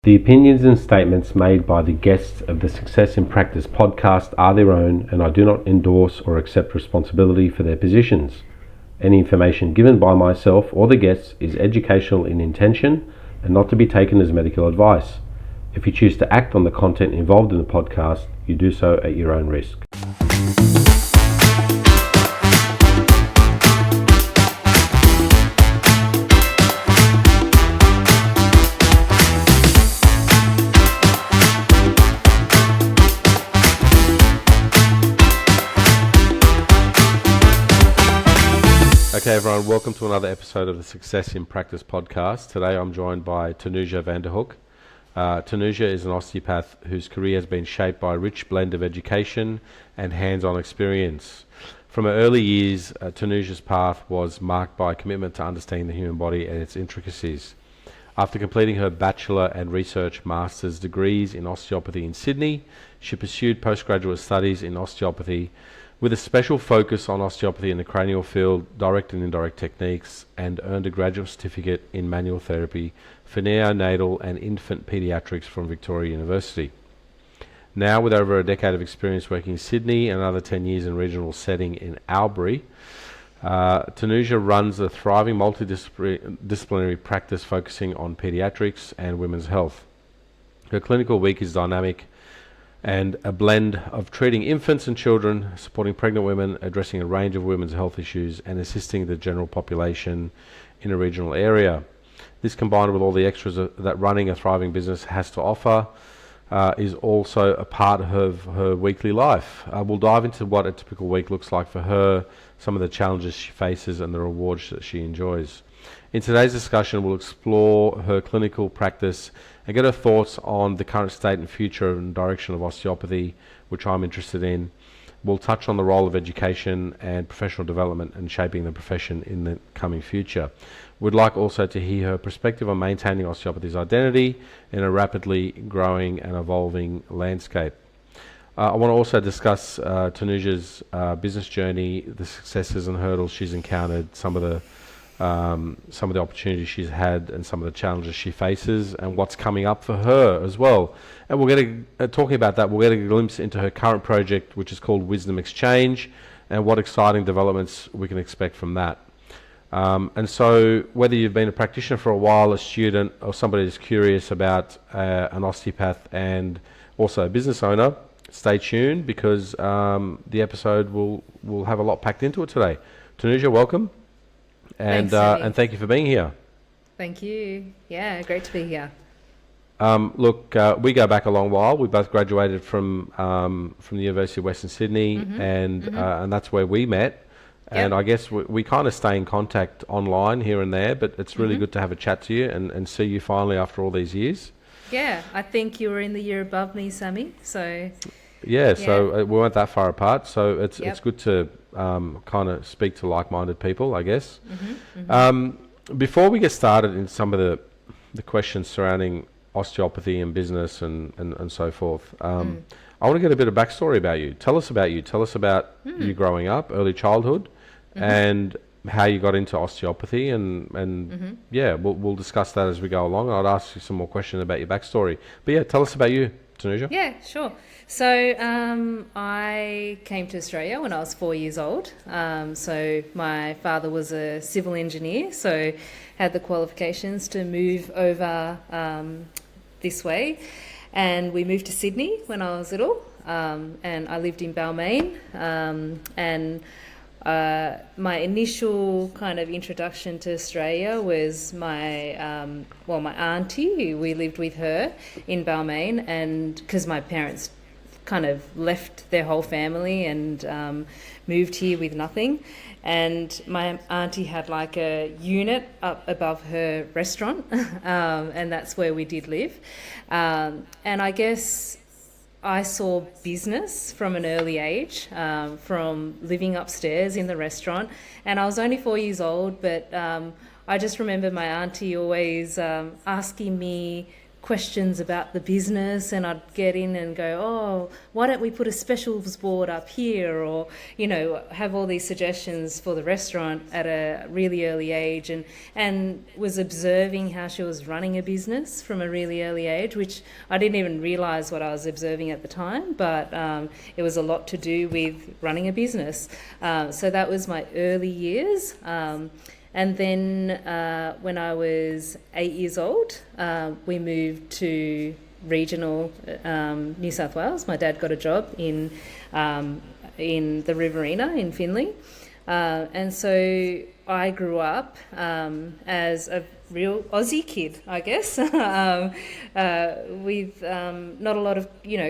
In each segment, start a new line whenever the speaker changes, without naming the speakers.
The opinions and statements made by the guests of the Success in Practice podcast are their own, and I do not endorse or accept responsibility for their positions. Any information given by myself or the guests is educational in intention and not to be taken as medical advice. If you choose to act on the content involved in the podcast, you do so at your own risk. Okay everyone, welcome to another episode of the Success in Practice podcast. Today I'm joined by Thanuja Vanderhoek. Thanuja is an osteopath whose career has been shaped by a rich blend of education and hands-on experience. From her early years, Thanuja's path was marked by a commitment to understanding the human body and its intricacies. After completing her bachelor and research master's degrees in osteopathy in Sydney, she pursued postgraduate studies in osteopathy with a special focus on osteopathy in the cranial field, direct and indirect techniques, and earned a graduate certificate in manual therapy for neonatal and infant paediatrics from Victoria University. Now, with over a decade of experience working in Sydney and another 10 years in regional setting in Albury, Thanuja runs a thriving multi-disciplinary practice focusing on paediatrics and women's health. Her clinical week is dynamic and a blend of treating infants and children, supporting pregnant women, addressing a range of women's health issues, and assisting the general population in a regional area. This, combined with all the extras that running a thriving business has to offer, is also a part of her weekly life. We'll dive into what a typical week looks like for her, some of the challenges she faces, and the rewards that she enjoys. In today's discussion, we'll explore her clinical practice and get her thoughts on the current state and future and direction of osteopathy, which I'm interested in. We'll touch on the role of education and professional development and shaping the profession in the coming future. We'd like also to hear her perspective on maintaining osteopathy's identity in a rapidly growing and evolving landscape. I want to also discuss Thanuja's business journey, the successes and hurdles she's encountered, some of the opportunities she's had and some of the challenges she faces and what's coming up for her as well. And we'll get talking about that, we'll get a glimpse into her current project, which is called Wisdom Exchange, and what exciting developments we can expect from that. And so whether you've been a practitioner for a while, a student, or somebody who's curious about an osteopath and also a business owner, stay tuned because the episode will have a lot packed into it today. Thanuja, welcome. And
Thanks,
thank you for being here.
Thank you. Yeah, great to be here.
Look, we go back a long while. We both graduated from the University of Western Sydney, and that's where we met. And I guess we kind of stay in contact online here and there, but it's really good to have a chat to you and see you finally after all these years.
Yeah, I think you were in the year above me, Sammy. So
so we weren't that far apart. So it's good to kind of speak to like-minded people, I guess. Before we get started in some of the questions surrounding osteopathy and business and so forth, I want to get a bit of backstory about you. Tell us about you. Tell us about you growing up, early childhood, and how you got into osteopathy, and we'll discuss that as we go along. I'd ask you some more questions about your backstory. But yeah, tell us about you, Thanuja.
Yeah, sure. So I came to Australia when I was 4 years old. So my father was a civil engineer, so had the qualifications to move over this way. And we moved to Sydney when I was little, and I lived in Balmain. My initial kind of introduction to Australia was my auntie. We lived with her in Balmain, and because my parents kind of left their whole family and moved here with nothing, and my auntie had like a unit up above her restaurant, and that's where we did live. And I guess I saw business from an early age, from living upstairs in the restaurant, and I was only 4 years old, but I just remember my auntie always asking me questions about the business, and I'd get in and go, oh, why don't we put a specials board up here, or have all these suggestions for the restaurant at a really early age, and was observing how she was running a business from a really early age, which I didn't even realise what I was observing at the time, but it was a lot to do with running a business. So that was my early years. And then when I was 8 years old, we moved to regional New South Wales. My dad got a job in the Riverina in Finley. And so I grew up as a real Aussie kid, I guess, with not a lot of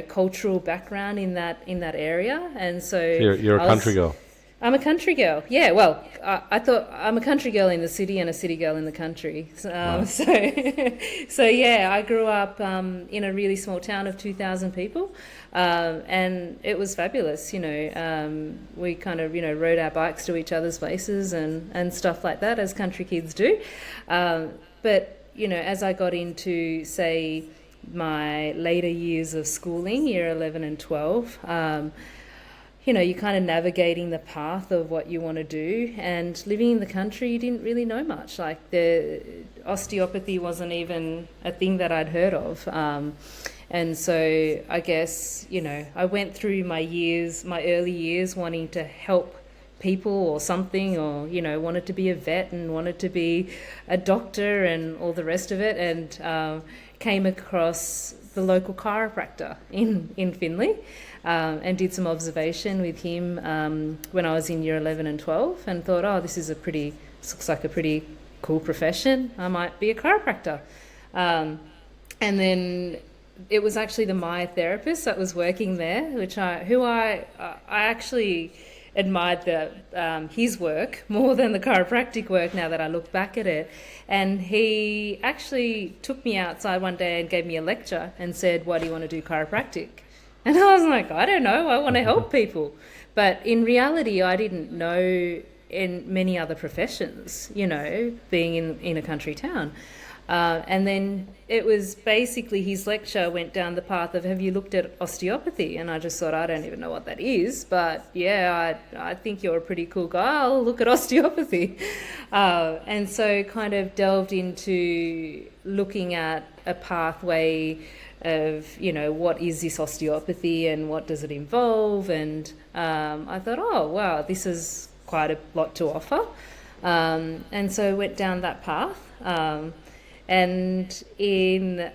cultural background in that area. And so
you're a country girl.
I'm a country girl. Yeah, well, I thought I'm a country girl in the city and a city girl in the country.
Right.
So yeah, I grew up in a really small town of 2,000 people, and it was fabulous. We kind of rode our bikes to each other's places and stuff like that, as country kids do. But as I got into, say, my later years of schooling, year 11 and 12. You're kind of navigating the path of what you want to do, and living in the country, you didn't really know much. Like, the osteopathy wasn't even a thing that I'd heard of. And so I guess, I went through my early years wanting to help people or something, or, wanted to be a vet and wanted to be a doctor and all the rest of it, and came across the local chiropractor in Finley. And did some observation with him when I was in year 11 and 12, and thought, oh, this looks like a pretty cool profession. I might be a chiropractor. And then it was actually the myotherapist that was working there, who I actually admired his work more than the chiropractic work now that I look back at it. And he actually took me outside one day and gave me a lecture and said, why do you want to do chiropractic? And I was like, I don't know, I want to help people. But in reality, I didn't know in many other professions, being in a country town. And then it was basically, his lecture went down the path of, have you looked at osteopathy? And I just thought, I don't even know what that is, but yeah, I think you're a pretty cool guy, I'll look at osteopathy. And so kind of delved into looking at a pathway of, what is this osteopathy and what does it involve? And I thought, oh, wow, this is quite a lot to offer. And so went down that path. And the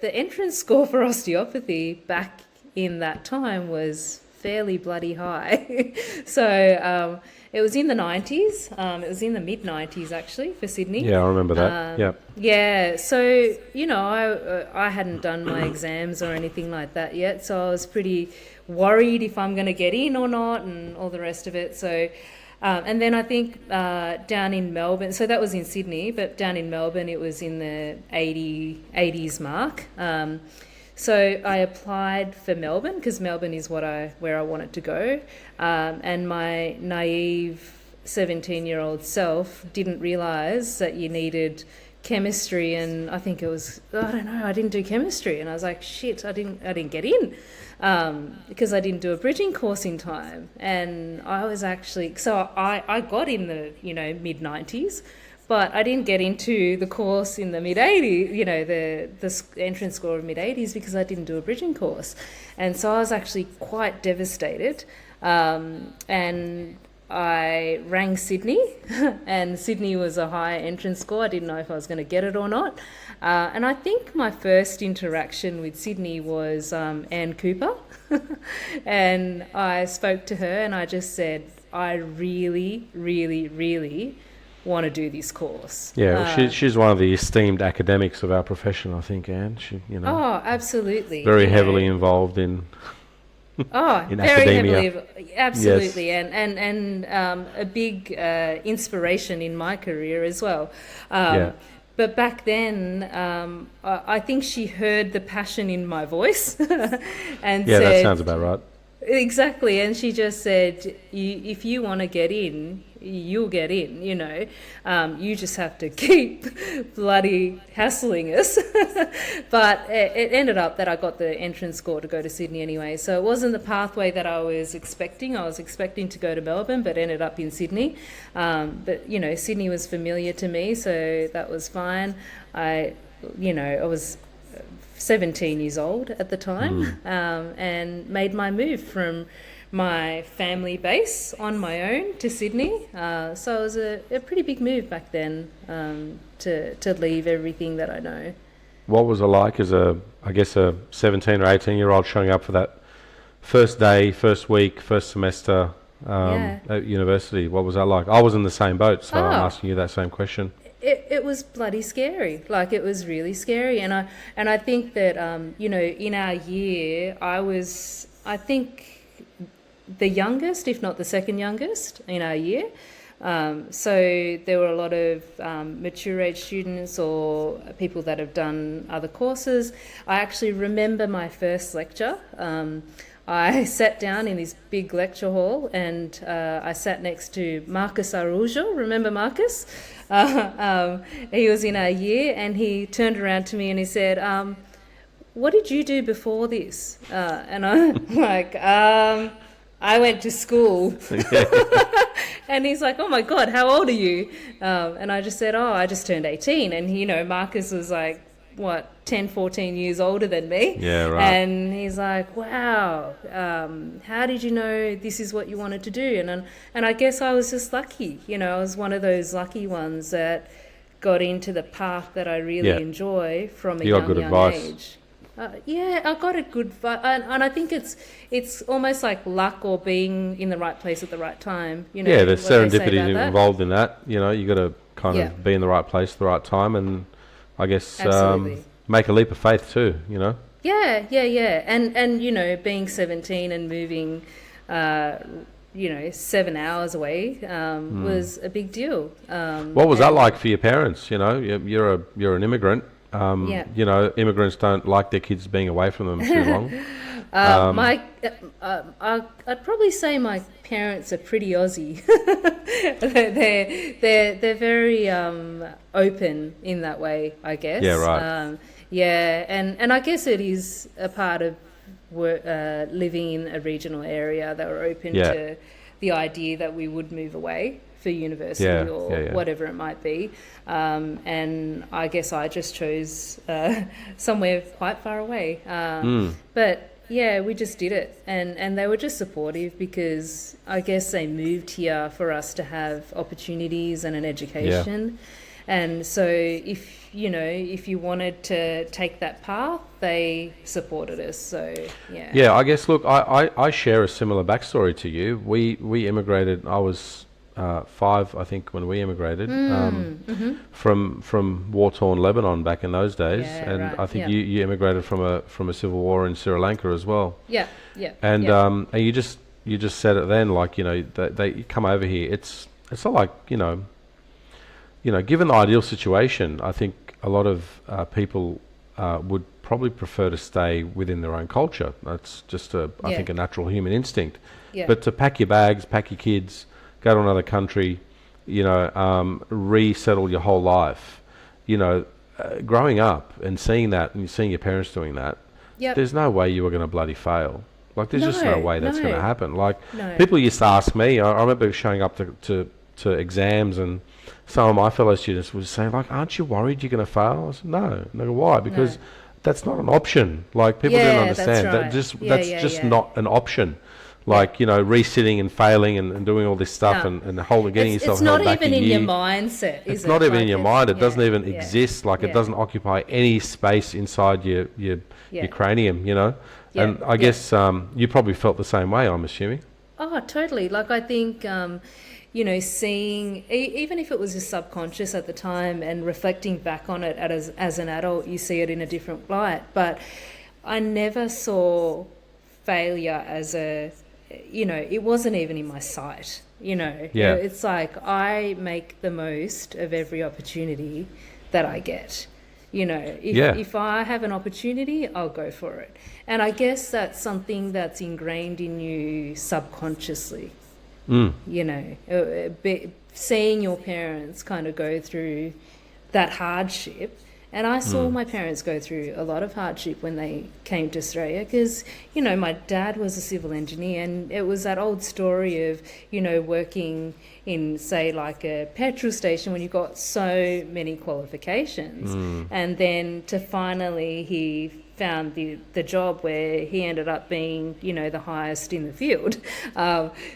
entrance score for osteopathy back in that time was fairly bloody high. So it was in the 90s. It was in the mid-90s, actually, for Sydney.
Yeah, I remember that. Yeah.
Yeah, so, I hadn't done my exams or anything like that yet, so I was pretty worried if I'm going to get in or not and all the rest of it. So, and then I think down in Melbourne, so that was in Sydney, but down in Melbourne it was in the 80s mark. So I applied for Melbourne because Melbourne is where I wanted to go, and my naive 17-year-old self didn't realise that you needed chemistry, and I think it was, I don't know, I didn't do chemistry, and I was like, shit, I didn't get in because I didn't do a bridging course in time. And I was actually, so I got in the mid-90s, but I didn't get into the course in the mid-80s, the entrance score of mid-80s, because I didn't do a bridging course. And so I was actually quite devastated. And I rang Sydney, and Sydney was a high entrance score. I didn't know if I was going to get it or not. And I think my first interaction with Sydney was Anne Cooper. And I spoke to her and I just said, I really, really, really want to do this course.
Yeah, she's one of the esteemed academics of our profession, I think, Anne. She,
Oh, absolutely.
very heavily involved in in
very
academia.
heavily, absolutely,
Yes.
and a big inspiration in my career as well.
Yeah.
But back then, I think she heard the passion in my voice, and
That sounds about right.
Exactly, and she just said, if you want to get in, you'll get in, you just have to keep bloody hassling us. But it ended up that I got the entrance score to go to Sydney anyway, so it wasn't the pathway that I was expecting. I was expecting to go to Melbourne, but ended up in Sydney. But Sydney was familiar to me, so that was fine. I was 17 years old at the time, and made my move from my family base on my own to Sydney. So it was a pretty big move back then, to leave everything that I know.
What was it like as a 17 or 18-year-old showing up for that first day, first week, first semester at university? What was that like? I was in the same boat, so I'm asking you that same question.
It was bloody scary. Like, it was really scary, and I think that in our year, I think the youngest, if not the second youngest, in our year. So there were a lot of mature age students or people that have done other courses. I actually remember my first lecture. I sat down in this big lecture hall, and I sat next to Marcus Arujo. Remember Marcus? He was in our year, and he turned around to me and he said, what did you do before this? And I'm like, I went to school. And he's like, oh my God, how old are you? And I just said, I just turned 18. And, Marcus was like, 10, 14 years older than me.
Yeah, right.
And he's like, wow, how did you know this is what you wanted to do? And I guess I was just lucky. I was one of those lucky ones that got into the path that I really enjoy from a young age. I got a good and I think it's almost like luck or being in the right place at the right time.
There's serendipity involved in that. You got to kind of be in the right place at the right time, and I guess make a leap of faith too.
Yeah. And being 17 and moving 7 hours away was a big deal.
What was that like for your parents? You're an immigrant. Immigrants don't like their kids being away from them too long.
I'd probably say my parents are pretty Aussie. they're very open in that way, I guess.
Yeah, right.
And I guess it is a part of living in a regional area that were open to the idea that we would move away for university or whatever it might be. And I guess I just chose somewhere quite far away. But we just did it. And they were just supportive, because I guess they moved here for us to have opportunities and an education. And so if you wanted to take that path, they supported us. So
I guess, look, I share a similar backstory to you. We immigrated. I was 5, I think, when we immigrated from war-torn Lebanon back in those days, I think you immigrated from a civil war in Sri Lanka as well. And and you just said it then, like, they come over here. It's not like given the ideal situation, I think a lot of people would probably prefer to stay within their own culture. That's just I think a natural human instinct. But to pack your bags, pack your kids, go to another country, resettle your whole life, growing up and seeing that, and seeing your parents doing that, there's no way you were going to bloody fail. Like, there's just no way that's going to happen. Like, people used to ask me, I remember showing up to exams, and some of my fellow students would say, like, aren't you worried you're going to fail? I said, no. And I go, why? Because that's not an option. Like, people don't understand. That's just not an option. Like, resitting and failing and doing all this stuff and getting yourself held back a year.
It's not even in your mindset, is it?
It's not even in your mind. It doesn't even exist. Like, it doesn't occupy any space inside your cranium, And I guess you probably felt the same way, I'm assuming.
Oh, totally. Like, I think, seeing, even if it was just subconscious at the time, and reflecting back on it as an adult, you see it in a different light. But I never saw failure as it wasn't even in my sight, It's like, I make the most of every opportunity that I get. If I have an opportunity, I'll go for it. And I guess that's something that's ingrained in you subconsciously, You know, seeing your parents kind of go through that hardship. And I saw my parents go through a lot of hardship when they came to Australia because, you know, my dad was a civil engineer, and it was that old story of, you know, working in, say, like a petrol station when you've got so many qualifications. And then to finally he found the job where he ended up being, you know, the highest in the field.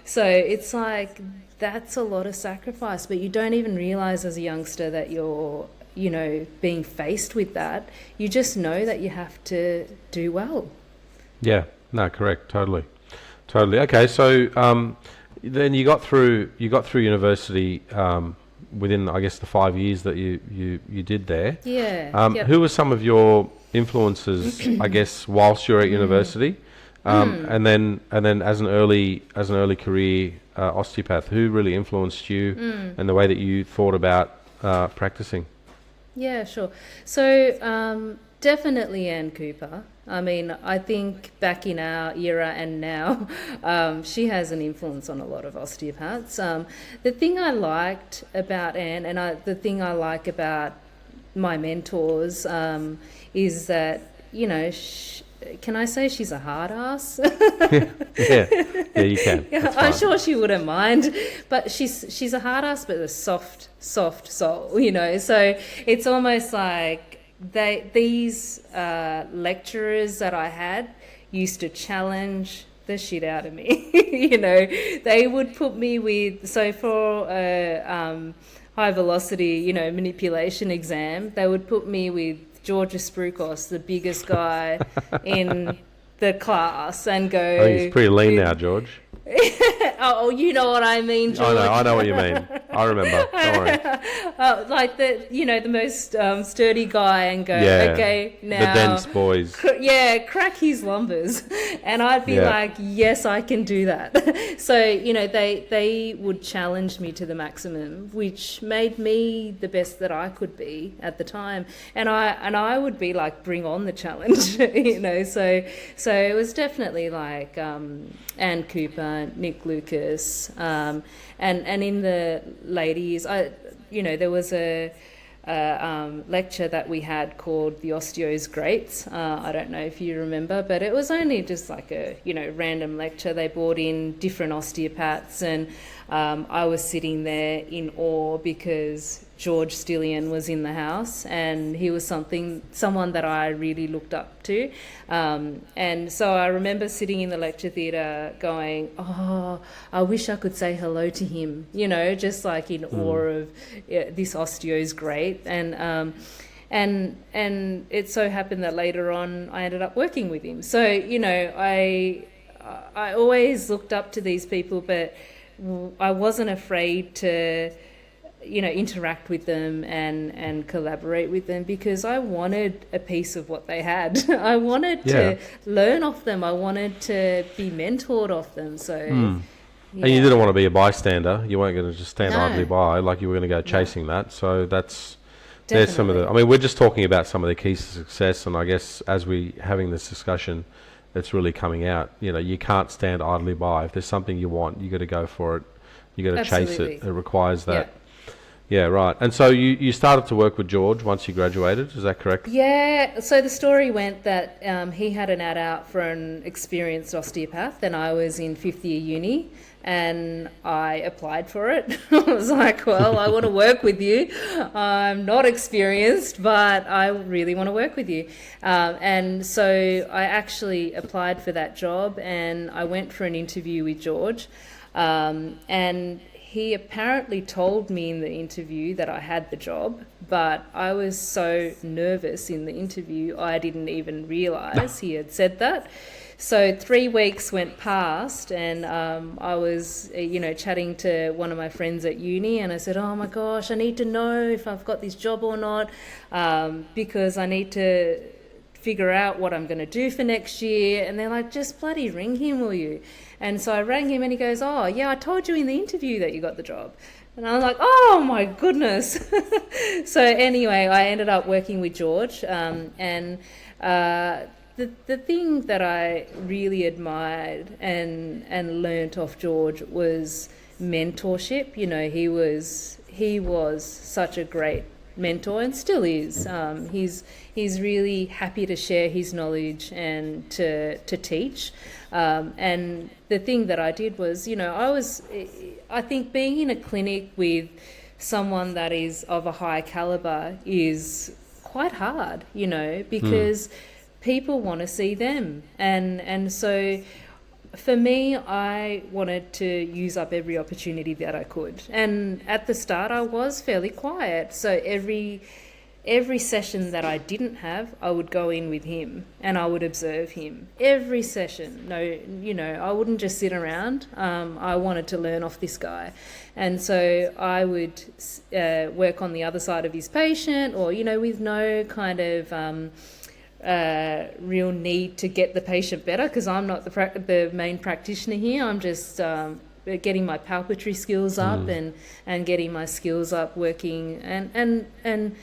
So it's like that's a lot of sacrifice, but you don't even realise as a youngster that you're, you know, being faced with that. You just know that you have to do well.
Yeah, no, correct, totally. Okay, so then you got through university within, I guess, the 5 years that you did there.
Yeah.
Who were some of your influences, I guess, whilst you're at university, and then as an early career osteopath? Who really influenced you and the way that you thought about practicing?
Yeah, sure. So definitely Anne Cooper. I mean, I think back in our era and now, she has an influence on a lot of osteopaths. The thing I liked about Anne, and the thing I like about my mentors, is that, you know, can I say she's a hard ass?
yeah, you can.
I'm sure she wouldn't mind, but she's a hard ass, but a soft soul, you know. So it's almost like these lecturers that I had used to challenge the shit out of me. You know, they would put me with, so for high velocity, you know, manipulation exam, they would put me with George Sprukos, the biggest guy in the class, and go...
I think he's pretty lean now, George.
Oh, you know what I mean, George.
I know what you mean. I remember. Don't worry.
Like the most sturdy guy, and go, okay, now...
The dense boys.
Crack his lumbers. And I'd be like, yes, I can do that. So, you know, they would challenge me to the maximum, which made me the best that I could be at the time. And I would be like, bring on the challenge, you know. So it was definitely like Anne Cooper, Nick Lucas, and in the ladies, there was a lecture that we had called The Osteo's Greats. I don't know if you remember, but it was only just like a, you know, random lecture. They brought in different osteopaths, and I was sitting there in awe because George Stillian was in the house, and he was someone that I really looked up to. And so I remember sitting in the lecture theatre going, oh, I wish I could say hello to him, you know, just like in awe of this osteo's great. And it so happened that later on I ended up working with him. So, you know, I always looked up to these people, but I wasn't afraid to, you know, interact with them and collaborate with them, because I wanted a piece of what they had. I wanted to learn off them. I wanted to be mentored off them. So,
and you didn't want to be a bystander. You weren't going to just stand idly by, like you were going to go chasing that. So there's some of the. I mean, we're just talking about some of the keys to success, and I guess as we having this discussion, it's really coming out. You know, you can't stand idly by. If there's something you want, you got to go for it. You got to chase it. It requires that. Yeah, right. And so you started to work with George once you graduated, is that correct? Yeah,
so the story went that he had an ad out for an experienced osteopath, and I was in fifth year uni, and I applied for it. I was like, well, I want to work with you. I'm not experienced, but I really want to work with you. And so I actually applied for that job, and I went for an interview with George, and he apparently told me in the interview that I had the job, but I was so nervous in the interview, I didn't even realise he had said that. So 3 weeks went past, and I was, you know, chatting to one of my friends at uni, and I said, oh my gosh, I need to know if I've got this job or not, because I need to figure out what I'm going to do for next year. And they're like, just bloody ring him, will you? And so I rang him, and he goes, oh yeah, I told you in the interview that you got the job. And I was like, oh my goodness. So anyway, I ended up working with George, and the thing that I really admired and learnt off George was mentorship. You know, he was such a great mentor and still is. He's really happy to share his knowledge and to teach. And the thing that I did was, you know, I think being in a clinic with someone that is of a high caliber is quite hard, you know, because people want to see them. And so for me, I wanted to use up every opportunity that I could. And at the start, I was fairly quiet. So every session that I didn't have, I would go in with him and I would observe him. Every session. No, you know, I wouldn't just sit around. I wanted to learn off this guy. And so I would work on the other side of his patient, or, you know, with no kind of real need to get the patient better, because I'm not the main practitioner here. I'm just getting my palpatory skills up and getting my skills up working. And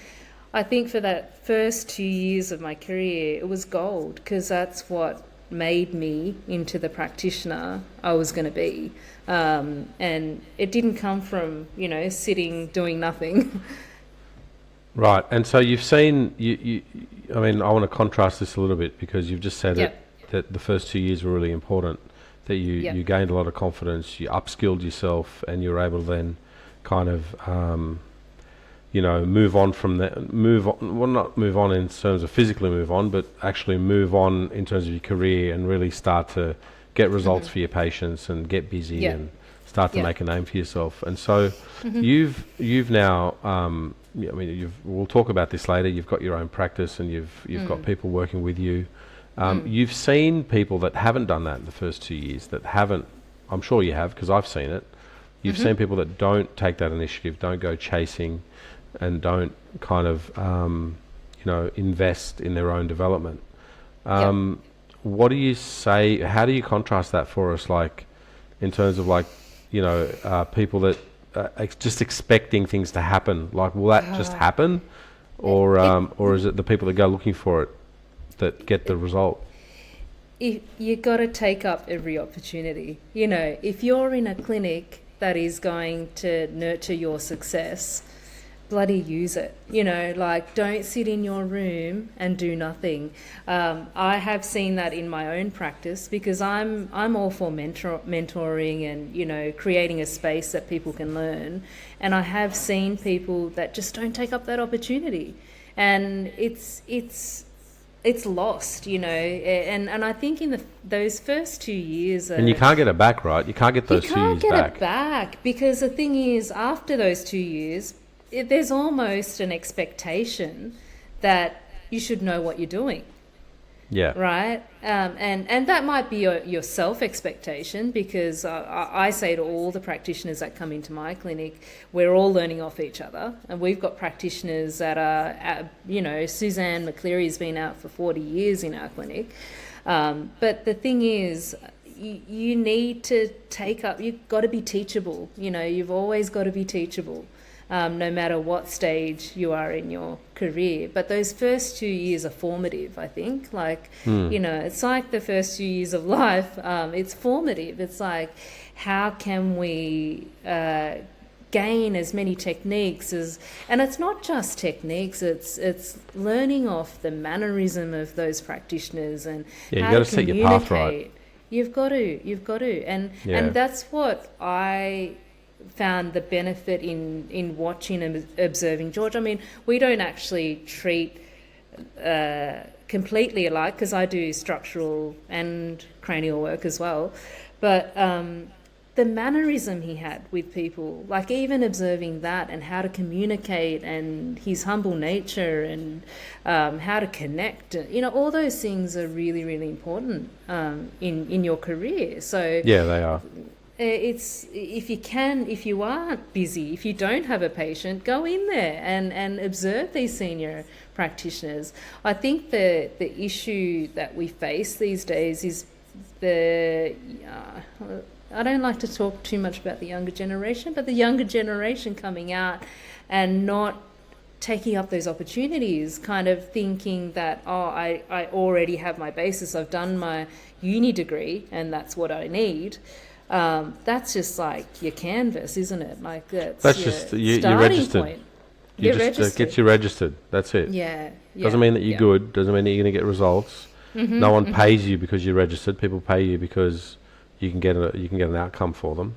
I think for that first 2 years of my career, it was gold, because that's what made me into the practitioner I was going to be. And it didn't come from, you know, sitting doing nothing.
Right. And so you've seen, I mean, I want to contrast this a little bit, because you've just said that the first 2 years were really important, that you gained a lot of confidence, you upskilled yourself, and you were able to then kind of, you know, move on from that, not move on in terms of physically move on, but actually move on in terms of your career and really start to get results for your patients and get busy and start to make a name for yourself. And so you've now, I mean, we'll talk about this later. You've got your own practice, and you've got people working with you. You've seen people that haven't done that in the first 2 years, that haven't. I'm sure you have, because I've seen it. You've seen people that don't take that initiative, don't go chasing, and don't kind of, you know, invest in their own development. What do you say? How do you contrast that for us, like, in terms of, like, you know, people that just expecting things to happen? Like, will that just happen, or is it the people that go looking for it that get the result?
You got to take up every opportunity. You know, if you're in a clinic that is going to nurture your success, bloody use it. You know, like, don't sit in your room and do nothing. I have seen that in my own practice, because I'm all for mentoring and, you know, creating a space that people can learn. And I have seen people that just don't take up that opportunity, and it's lost, you know. And I think in those first 2 years,
and you can't get it back, right? You can't get those 2 years back.
You can't get it back, because the thing is, after those 2 years, there's almost an expectation that you should know what you're doing.
Yeah.
Right? And that might be your self-expectation, because I say to all the practitioners that come into my clinic, we're all learning off each other. And we've got practitioners that are, you know, Suzanne McCleary's been out for 40 years in our clinic. But the thing is, you need to you've got to be teachable. You know, you've always got to be teachable. No matter what stage you are in your career. But those first 2 years are formative, I think. Like, you know, it's like the first 2 years of life. It's formative. It's like, how can we gain as many techniques and it's not just techniques, it's learning off the mannerism of those practitioners and how to
set your path right.
You've got to. And that's what I found the benefit in watching and observing George. I mean, we don't actually treat completely alike, because I do structural and cranial work as well, but the mannerism he had with people, like even observing that and how to communicate and his humble nature and how to connect, you know, all those things are really, really important in your career. So
yeah, they are.
It's if you aren't busy, if you don't have a patient, go in there and observe these senior practitioners. I think the issue that we face these days is I don't like to talk too much about the younger generation, but the younger generation coming out and not taking up those opportunities, kind of thinking that, I already have my basis, I've done my uni degree and that's what I need. that's just like your canvas, isn't it? Like
That's
your
just you're
starting
registered.
point.
You
You're
just
registered.
gets you registered. That's it.
Yeah.
Doesn't mean that you're good. Doesn't mean that you're going to get results. No one pays you because you're registered. People pay you because you can get an outcome for them.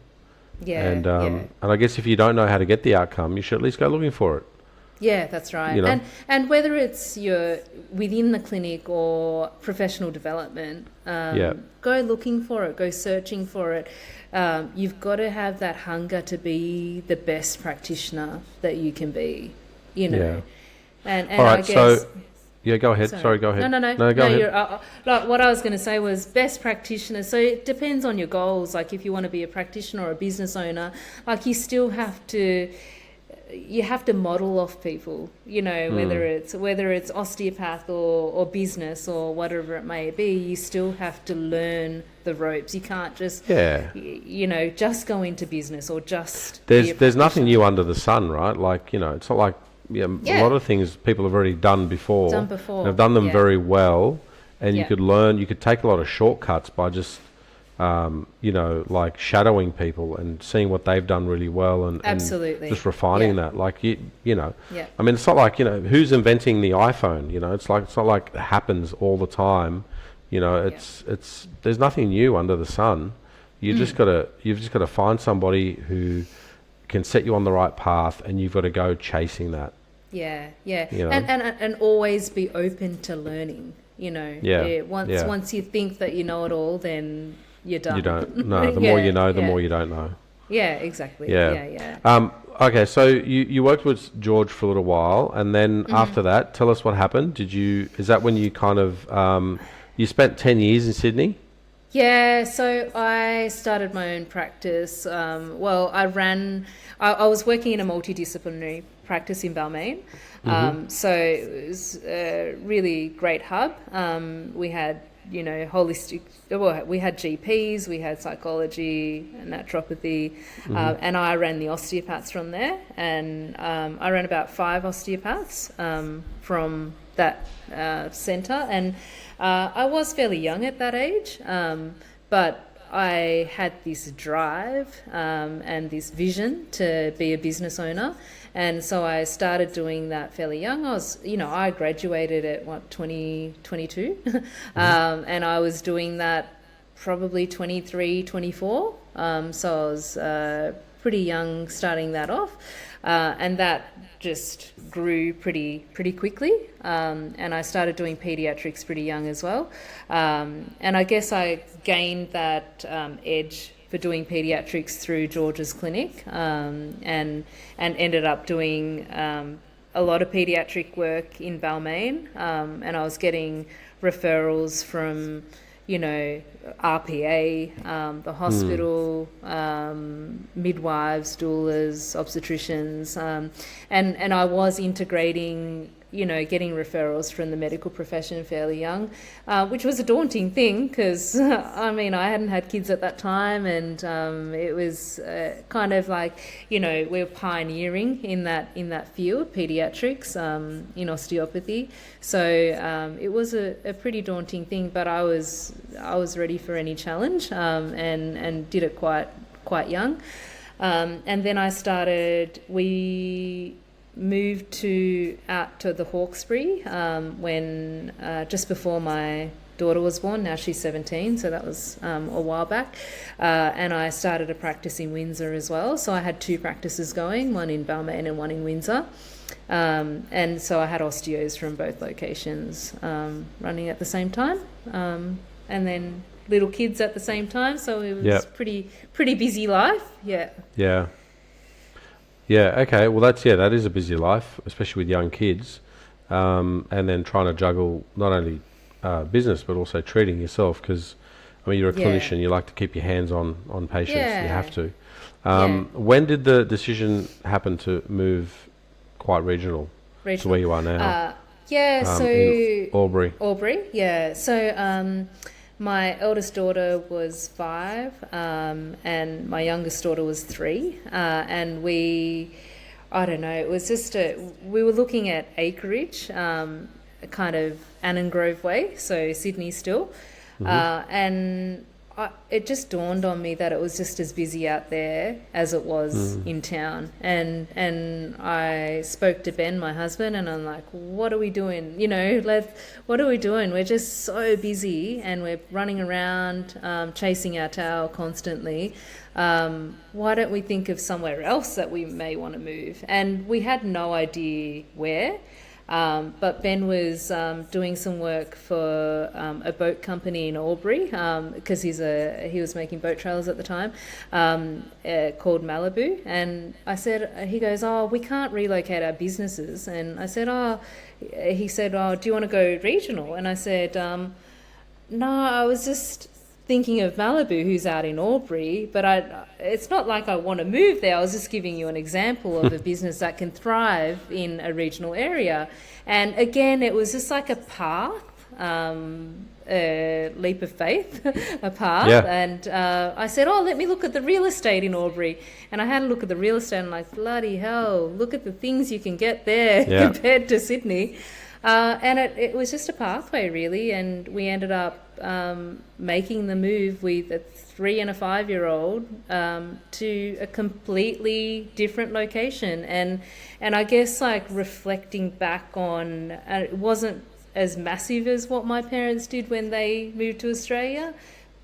Yeah.
And I guess if you don't know how to get the outcome, you should at least go looking for it.
Yeah, that's right.
You know?
And whether it's you're within the clinic or professional development, go looking for it, go searching for it. You've got to have that hunger to be the best practitioner that you can be, you know.
Yeah.
And
All right,
I guess...
go ahead. Sorry, go ahead.
No,
go ahead.
Like what I was going to say was best practitioner. So it depends on your goals. Like if you want to be a practitioner or a business owner, like you still have to... You have to model off people, you know, whether it's osteopath or business or whatever it may be. You still have to learn the ropes. You can't just, just go into business or just.
There's nothing new under the sun, right? Like, you know, it's not like a lot of things people have already done before. And have done them very well, and you could learn. You could take a lot of shortcuts by just. Like shadowing people and seeing what they've done really well and just refining that. Like, I mean, it's not like, who's inventing the iPhone? It's not like it happens all the time. There's nothing new under the sun. You've just got to find somebody who can set you on the right path, and you've got to go chasing that.
Yeah. And always be open to learning, Once you think that you know it all, then you're done.
You don't. No, the more you know, the more you don't know.
Yeah, exactly.
Yeah. Okay, so you worked with George for a little while, and then after that, tell us what happened. Is that when you kind of, you spent 10 years in Sydney?
Yeah, so I started my own practice. I was working in a multi-disciplinary practice in Balmain. So it was a really great hub. We had holistic. Well, we had GPs, we had psychology, naturopathy, and I ran the osteopaths from there. And I ran about 5 osteopaths from that centre. And I was fairly young at that age, but I had this drive and this vision to be a business owner. And so I started doing that fairly young. I graduated at 22. And I was doing that probably 23, 24. So I was pretty young starting that off. And that just grew pretty quickly. And I started doing paediatrics pretty young as well. And I guess I gained that edge for doing paediatrics through George's clinic, and ended up doing a lot of paediatric work in Balmain, and I was getting referrals from, RPA, the hospital, midwives, doulas, obstetricians, and I was integrating, getting referrals from the medical profession fairly young, which was a daunting thing because, I hadn't had kids at that time, and it was kind of like, we're pioneering in that field, paediatrics, in osteopathy. So it was a pretty daunting thing, but I was ready for any challenge, and did it quite young. And then we moved out to the Hawkesbury when just before my daughter was born. Now she's 17, so that was a while back. And I started a practice in Windsor as well. So I had 2 practices going, one in Balmain and one in Windsor. And so I had osteos from both locations running at the same time. And then little kids at the same time. So it was pretty busy life. Yeah.
Yeah. Yeah, okay. Well, that is a busy life, especially with young kids, and then trying to juggle not only business but also treating yourself, because, you're a clinician, you like to keep your hands on patients, you have to. When did the decision happen to move quite regional to where you are now?
So...
Albury,
yeah. So... my eldest daughter was 5, and my youngest daughter was 3, and it was just we were looking at acreage, kind of Annangrove way, so Sydney still, and it just dawned on me that it was just as busy out there as it was in town. And I spoke to Ben, my husband, and I'm like, what are we doing? What are we doing? We're just so busy and we're running around chasing our tail constantly. Why don't we think of somewhere else that we may want to move? And we had no idea where. But Ben was doing some work for a boat company in Albury because he was making boat trailers at the time called Malibu. And I said, he goes, oh, we can't relocate our businesses. And I said, he said, do you want to go regional? And I said, no, I was just thinking of Malibu, who's out in Albury, but it's not like I want to move there. I was just giving you an example of a business that can thrive in a regional area. And again, it was just like a path, a leap of faith, a path. Yeah. And I said, let me look at the real estate in Albury. And I had a look at the real estate and I'm like, bloody hell, look at the things you can get there compared to Sydney. And it was just a pathway, really, and we ended up making the move with a 3 and a 5-year-old to a completely different location. And I guess, like, reflecting back on, it wasn't as massive as what my parents did when they moved to Australia,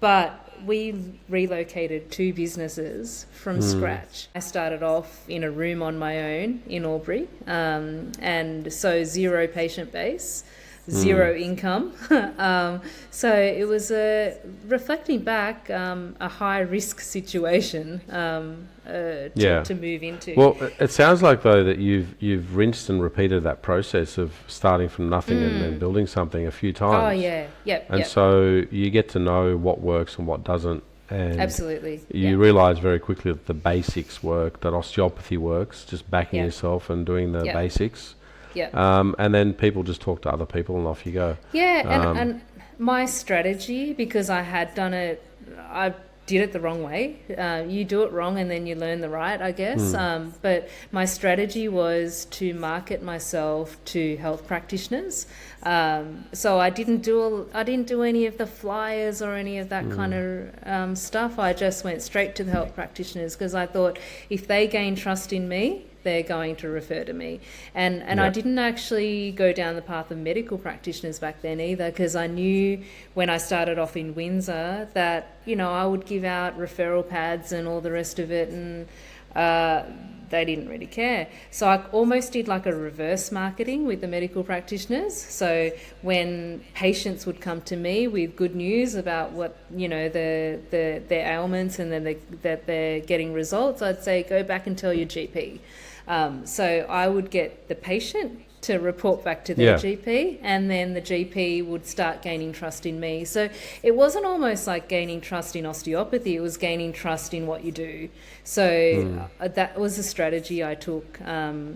but we relocated 2 businesses from scratch. I started off in a room on my own in Albury, and so 0 patient base, 0 income. So it was reflecting back, a high risk situation to move into.
Well, it sounds like though that you've rinsed and repeated that process of starting from nothing and then building something a few times.
Oh yeah, yep.
And so you get to know what works and what doesn't. And
absolutely.
You realise very quickly that the basics work, that osteopathy works, just backing yourself and doing the basics. Yeah. And then people just talk to other people and off you go.
Yeah, and my strategy, because I had done it, I did it the wrong way. You do it wrong and then you learn the right, I guess. But my strategy was to market myself to health practitioners. So I didn't do any of the flyers or any of that kind of stuff. I just went straight to the health practitioners because I thought if they gain trust in me, they're going to refer to me. And I didn't actually go down the path of medical practitioners back then either, because I knew when I started off in Windsor that, I would give out referral pads and all the rest of it, and they didn't really care. So I almost did like a reverse marketing with the medical practitioners. So when patients would come to me with good news about what, their ailments and then that they're getting results, I'd say, go back and tell your GP. So I would get the patient to report back to their GP, and then the GP would start gaining trust in me. So it wasn't almost like gaining trust in osteopathy, it was gaining trust in what you do. So that was the strategy I took,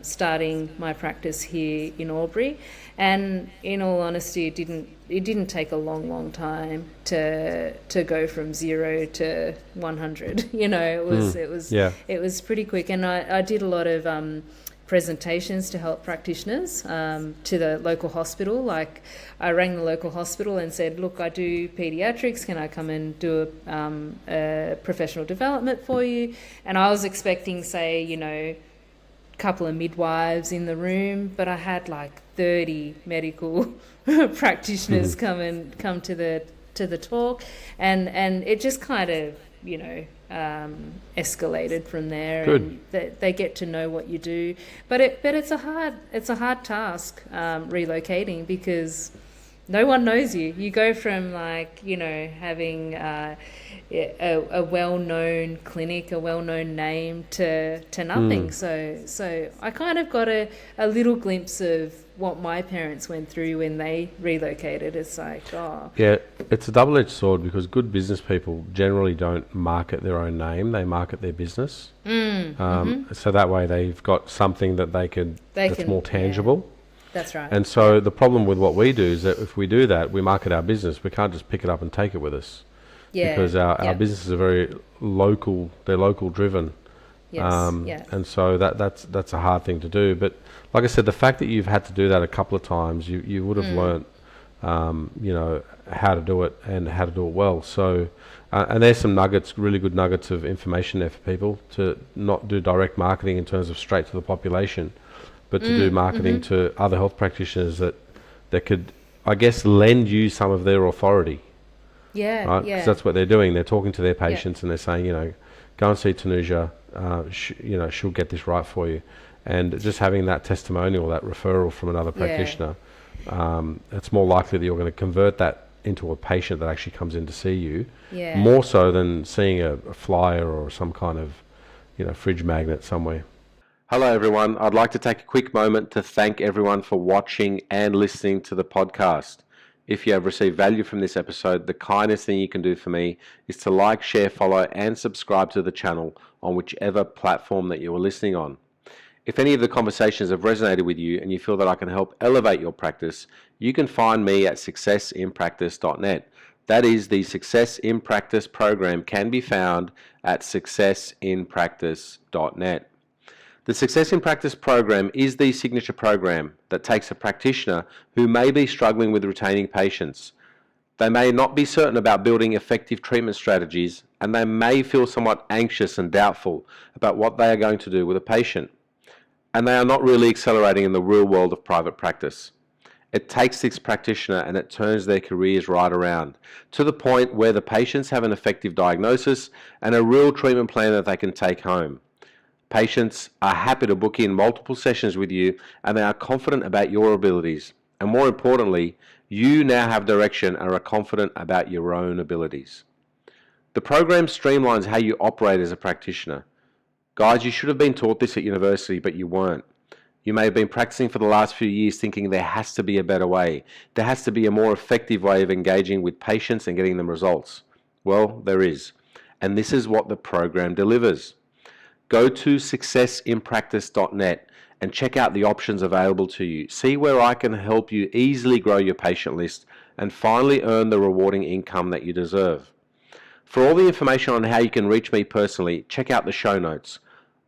starting my practice here in Albury. And in all honesty, it didn't take a long time to go from 0 to 100. It was pretty quick. And I did a lot of presentations to health practitioners to the local hospital. Like I rang the local hospital and said, look, I do paediatrics, can I come and do a professional development for you? And I was expecting, say, a couple of midwives in the room, but I had like 30 medical practitioners come to the talk, and it just kind of escalated from there.
Good.
And they get to know what you do, but it's a hard task relocating, because no one knows you. You go from having a well-known clinic, a well-known name to nothing. So I kind of got a little glimpse of what my parents went through when they relocated. It's like,
yeah, it's a double-edged sword, because good business people generally don't market their own name; they market their business. So that way they've got something that that's more tangible.
Yeah. That's right.
And so the problem with what we do is that if we do that, we market our business. We can't just pick it up and take it with us. Yeah. Because our businesses are very local. They're local driven.
Yes.
And so that's a hard thing to do. But like I said, the fact that you've had to do that a couple of times, you would have learnt how to do it and how to do it well. So, and there's some nuggets, really good nuggets of information there for people to not do direct marketing in terms of straight to the population, but to do marketing to other health practitioners that could, I guess, lend you some of their authority.
Yeah,
Right?
yeah.
Because that's what they're doing. They're talking to their patients and they're saying, go and see Thanuja. She'll get this right for you. And just having that testimonial, that referral from another practitioner, it's more likely that you're going to convert that into a patient that actually comes in to see you, more so than seeing a flyer or some kind of, fridge magnet somewhere. Hello everyone. I'd like to take a quick moment to thank everyone for watching and listening to the podcast. If you have received value from this episode, the kindest thing you can do for me is to like, share, follow, and subscribe to the channel on whichever platform that you are listening on. If any of the conversations have resonated with you and you feel that I can help elevate your practice, you can find me at successinpractice.net. That is, the Success in Practice program can be found at successinpractice.net. The Success in Practice program is the signature program that takes a practitioner who may be struggling with retaining patients. They may not be certain about building effective treatment strategies, and they may feel somewhat anxious and doubtful about what they are going to do with a patient. And they are not really accelerating in the real world of private practice. It takes this practitioner and it turns their careers right around to the point where the patients have an effective diagnosis and a real treatment plan that they can take home. Patients are happy to book in multiple sessions with you and they are confident about your abilities. And more importantly, you now have direction and are confident about your own abilities. The program streamlines how you operate as a practitioner. Guys, you should have been taught this at university, but you weren't. You may have been practicing for the last few years thinking there has to be a better way. There has to be a more effective way of engaging with patients and getting them results. Well, there is. And this is what the program delivers. Go to successinpractice.net and check out the options available to you. See where I can help you easily grow your patient list and finally earn the rewarding income that you deserve. For all the information on how you can reach me personally, check out the show notes.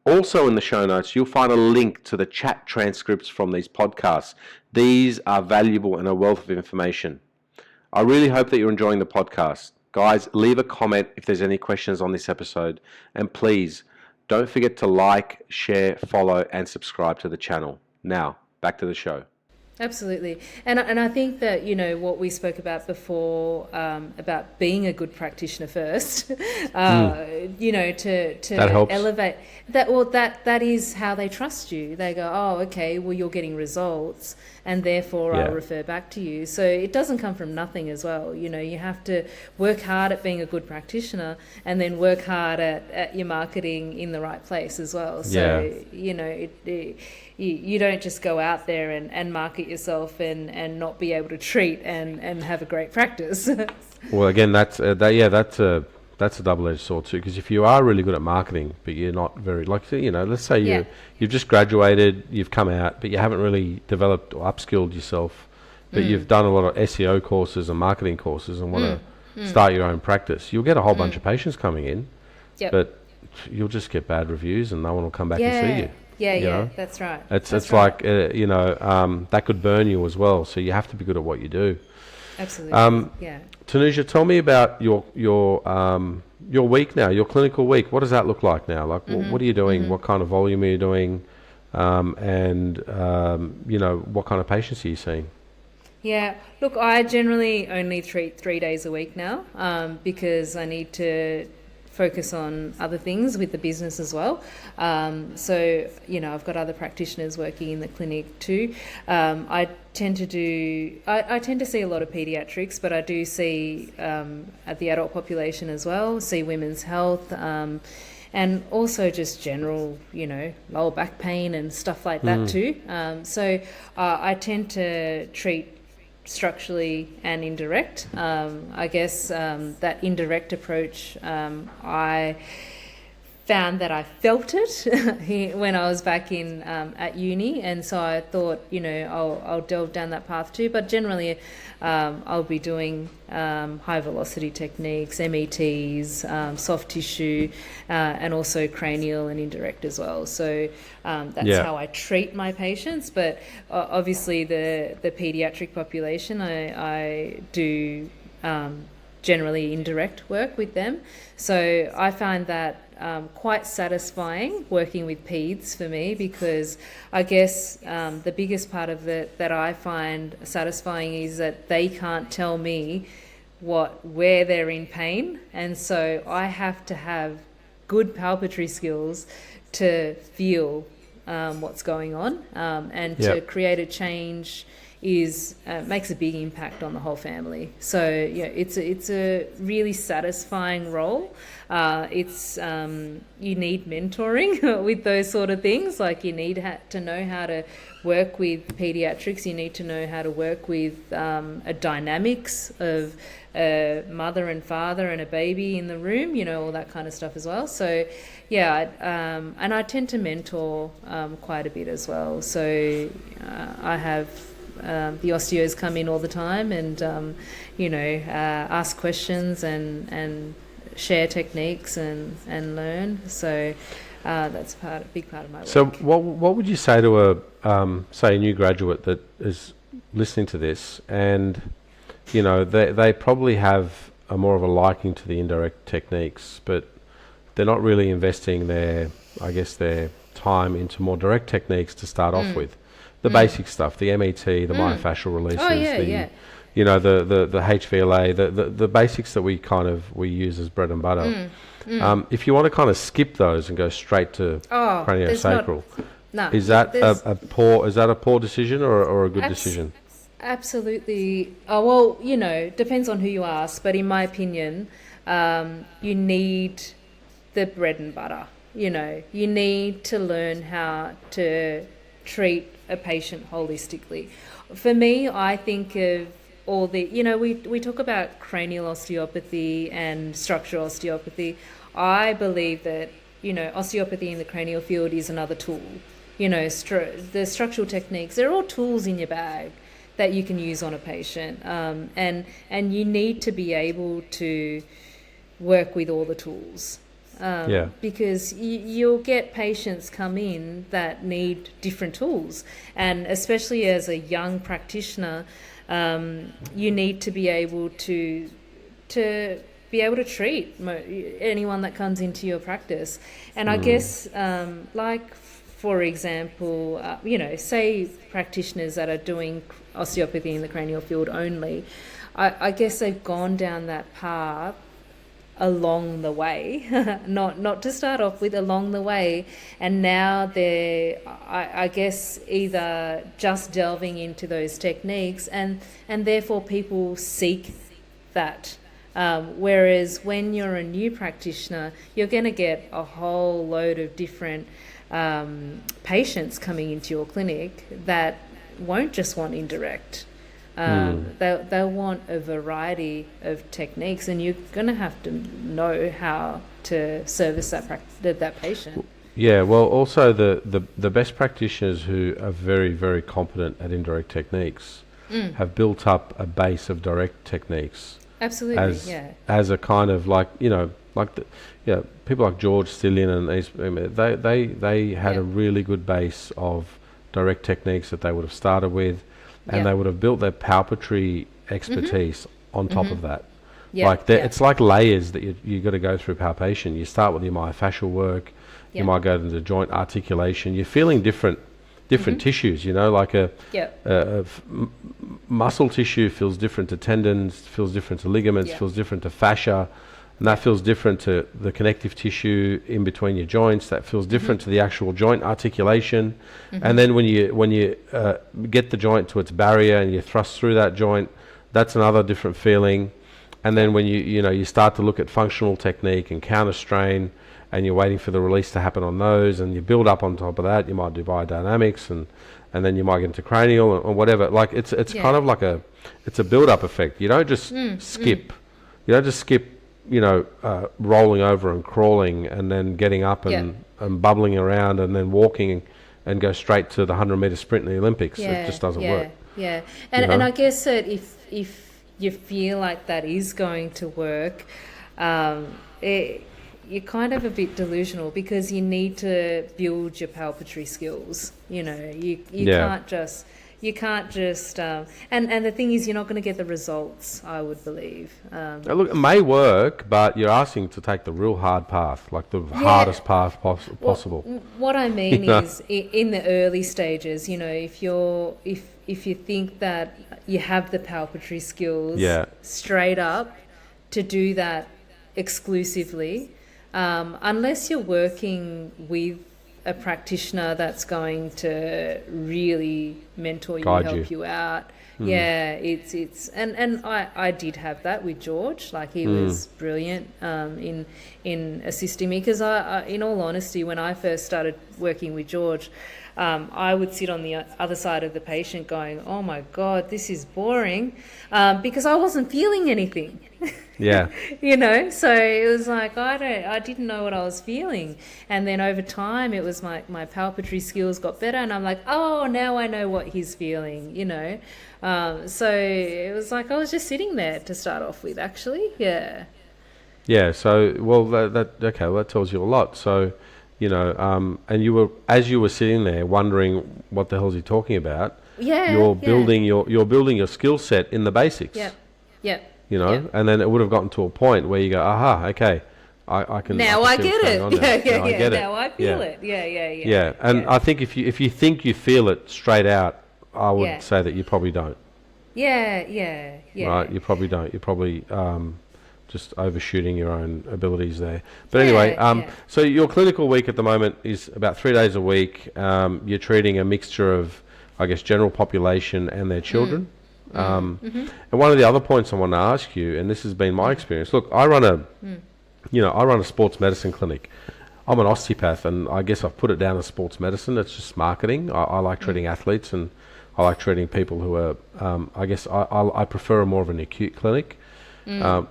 Also in the show notes, you'll find a link to the chat transcripts from these podcasts. These are valuable and a wealth of information. I really hope that you're enjoying the podcast. Guys, leave a comment if there's any questions on this episode. And please, don't forget to like, share, follow, and subscribe to the channel. Now, back to the show.
Absolutely. And I think that, what we spoke about before, about being a good practitioner first, to
that helps.
Elevate that. Well, that is how they trust you. They go, oh, okay, well, you're getting results and therefore I'll refer back to you. So it doesn't come from nothing as well. You have to work hard at being a good practitioner and then work hard at your marketing in the right place as well. So, you don't just go out there and market yourself and not be able to treat and have a great practice.
Well, again, that's a double-edged sword too, because if you are really good at marketing, but you're not very, let's say you've just graduated, you've come out, but you haven't really developed or upskilled yourself, but you've done a lot of SEO courses and marketing courses and want to start your own practice, you'll get a whole bunch of patients coming in, but you'll just get bad reviews and no one will come back and see you.
Yeah, that's right.
It's right. Like, that could burn you as well. So you have to be good at what you do.
Absolutely.
Thanuja, tell me about your week now, your clinical week. What does that look like now? Like, what are you doing? What kind of volume are you doing? What kind of patients are you seeing?
Yeah, look, I generally only treat 3 days a week now because I need to focus on other things with the business as well. So, I've got other practitioners working in the clinic too. I tend to see a lot of paediatrics, but I do see at the adult population as well, see women's health, and also just general, lower back pain and stuff like that too. So I tend to treat structurally and indirect. I guess that indirect approach I found that I felt it when I was back in at uni, and so I thought, I'll delve down that path too. But generally, I'll be doing high velocity techniques, METs, soft tissue, and also cranial and indirect as well. So that's how I treat my patients. But obviously, the paediatric population, I do generally indirect work with them. So I find that quite satisfying working with peds for me, because I guess the biggest part of it that I find satisfying is that they can't tell me where they're in pain, and so I have to have good palpatory skills to feel what's going on, and to create a change makes a big impact on the whole family. So it's a really satisfying role. You need mentoring with those sort of things. Like, you need to know how to work with pediatrics. You need to know how to work with a dynamics of a mother and father and a baby in the room, all that kind of stuff as well. So and I tend to mentor quite a bit as well. So I have the osteos come in all the time and ask questions and share techniques and learn. So that's a big part of my work.
So what would you say to a new graduate that is listening to this, and they probably have a more of a liking to the indirect techniques, but they're not really investing their time into more direct techniques to start off with? The basic stuff, the MET, the myofascial releases, the HVLA, the basics that we use as bread and butter. If you want to kind of skip those and go straight to craniosacral, is that a poor decision or a good decision?
Absolutely. Well, depends on who you ask, but in my opinion, you need the bread and butter. You need to learn how to treat a patient holistically. For me, I think of all the, we talk about cranial osteopathy and structural osteopathy. I believe that, osteopathy in the cranial field is another tool. The structural techniques, they're all tools in your bag that you can use on a patient. And you need to be able to work with all the tools. Because you'll get patients come in that need different tools, and especially as a young practitioner, you need to be able to treat anyone that comes into your practice. And I guess, for example, say practitioners that are doing osteopathy in the cranial field only, I guess they've gone down that path along the way, not to start off with, along the way, and now they're, I guess, either just delving into those techniques, and therefore people seek that. Whereas when you're a new practitioner, you're going to get a whole load of different patients coming into your clinic that won't just want indirect. They'll want a variety of techniques, and you're going to have to know how to service that patient.
Yeah, well, also the best practitioners who are very, very competent at indirect techniques have built up a base of direct techniques.
Absolutely,
as a kind of people like George Stillian and these, they had a really good base of direct techniques that they would have started with. And they would have built their palpatory expertise on top of that. It's like layers that you got to go through palpation. You start with your myofascial work. You might go to the joint articulation. You're feeling different tissues. Muscle tissue feels different to tendons, feels different to ligaments, feels different to fascia, and that feels different to the connective tissue in between your joints. That feels different to the actual joint articulation. And then when you get the joint to its barrier and you thrust through that joint, that's another different feeling. And then when you start to look at functional technique and counter strain, and you're waiting for the release to happen on those, and you build up on top of that, you might do biodynamics, and then you might get into cranial or whatever. Like it's kind of like it's a build up effect. You don't just skip. You don't just skip rolling over and crawling and then getting up and bubbling around and then walking and go straight to the 100-meter sprint in the Olympics. It just doesn't work.
Yeah, and I guess that if you feel like that is going to work, you're kind of a bit delusional, because you need to build your palpatory skills. You can't just and the thing is, you're not going to get the results, I would believe.
Look, it may work, but you're asking to take the real hard path, like the hardest path possible.
What I mean is, in the early stages, if you think that you have the palpatory skills straight up to do that exclusively, unless you're working with a practitioner that's going to really mentor you, help you out. It's and I did have that with George. Like, he was brilliant in assisting me, because I in all honesty, when I first started working with George, I would sit on the other side of the patient going, oh my God, this is boring, because I wasn't feeling anything. So it was like, I didn't know what I was feeling. And then over time, it was my palpatory skills got better, and I'm like, oh, now I know what he's feeling, so it was like I was just sitting there to start off with, actually.
So that tells you a lot. So and as you were sitting there wondering what the hell is he talking about, you're building your skill set in the basics. And then it would have gotten to a point where you go, aha, okay, I can.
Now I get it.
I get it.
Now I feel it. Yeah.
And I think if you think you feel it straight out, I would say that you probably don't.
Yeah.
Right, you probably don't. You're probably just overshooting your own abilities there. But anyway, so your clinical week at the moment is about 3 days a week. You're treating a mixture of, I guess, general population and their children. And one of the other points I want to ask you, and this has been my experience. Look, I run a sports medicine clinic. I'm an osteopath, and I guess I've put it down as sports medicine. It's just marketing. I like treating athletes, and I like treating people who are. I prefer more of an acute clinic,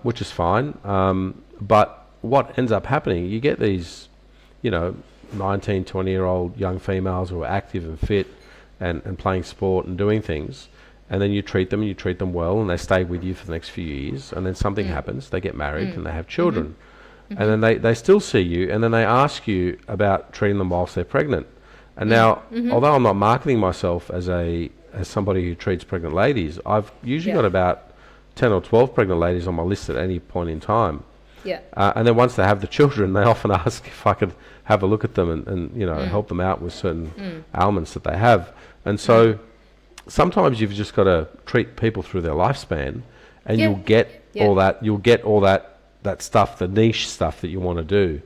which is fine. But what ends up happening, you get these, 19, 20-year-old young females who are active and fit, and playing sport and doing things. And then you treat them well, and they stay with you for the next few years. And then something happens, they get married and they have children. And then they still see you, and then they ask you about treating them whilst they're pregnant. And now, although I'm not marketing myself as somebody who treats pregnant ladies, I've usually got about 10 or 12 pregnant ladies on my list at any point in time. And then once they have the children, they often ask if I could have a look at them and help them out with certain ailments that they have. And so sometimes you've just got to treat people through their lifespan, and you'll get all that stuff, the niche stuff that you want to do.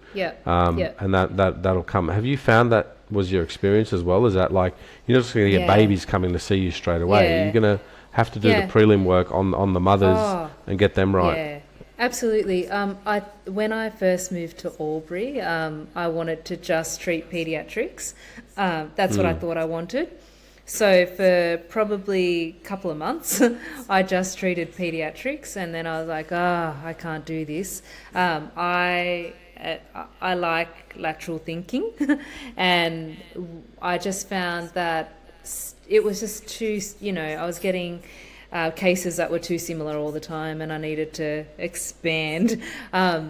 And that'll come. Have you found that was your experience as well? Is that like, you're not just going to get babies coming to see you straight away? You're going to have to do the prelim work on the mothers and get them right.
Absolutely. When I first moved to Albury, I wanted to just treat paediatrics. That's what I thought I wanted. So for probably a couple of months, I just treated paediatrics, and then I was like, I can't do this. I like lateral thinking, and I just found that it was just too, I was getting cases that were too similar all the time, and I needed to expand. I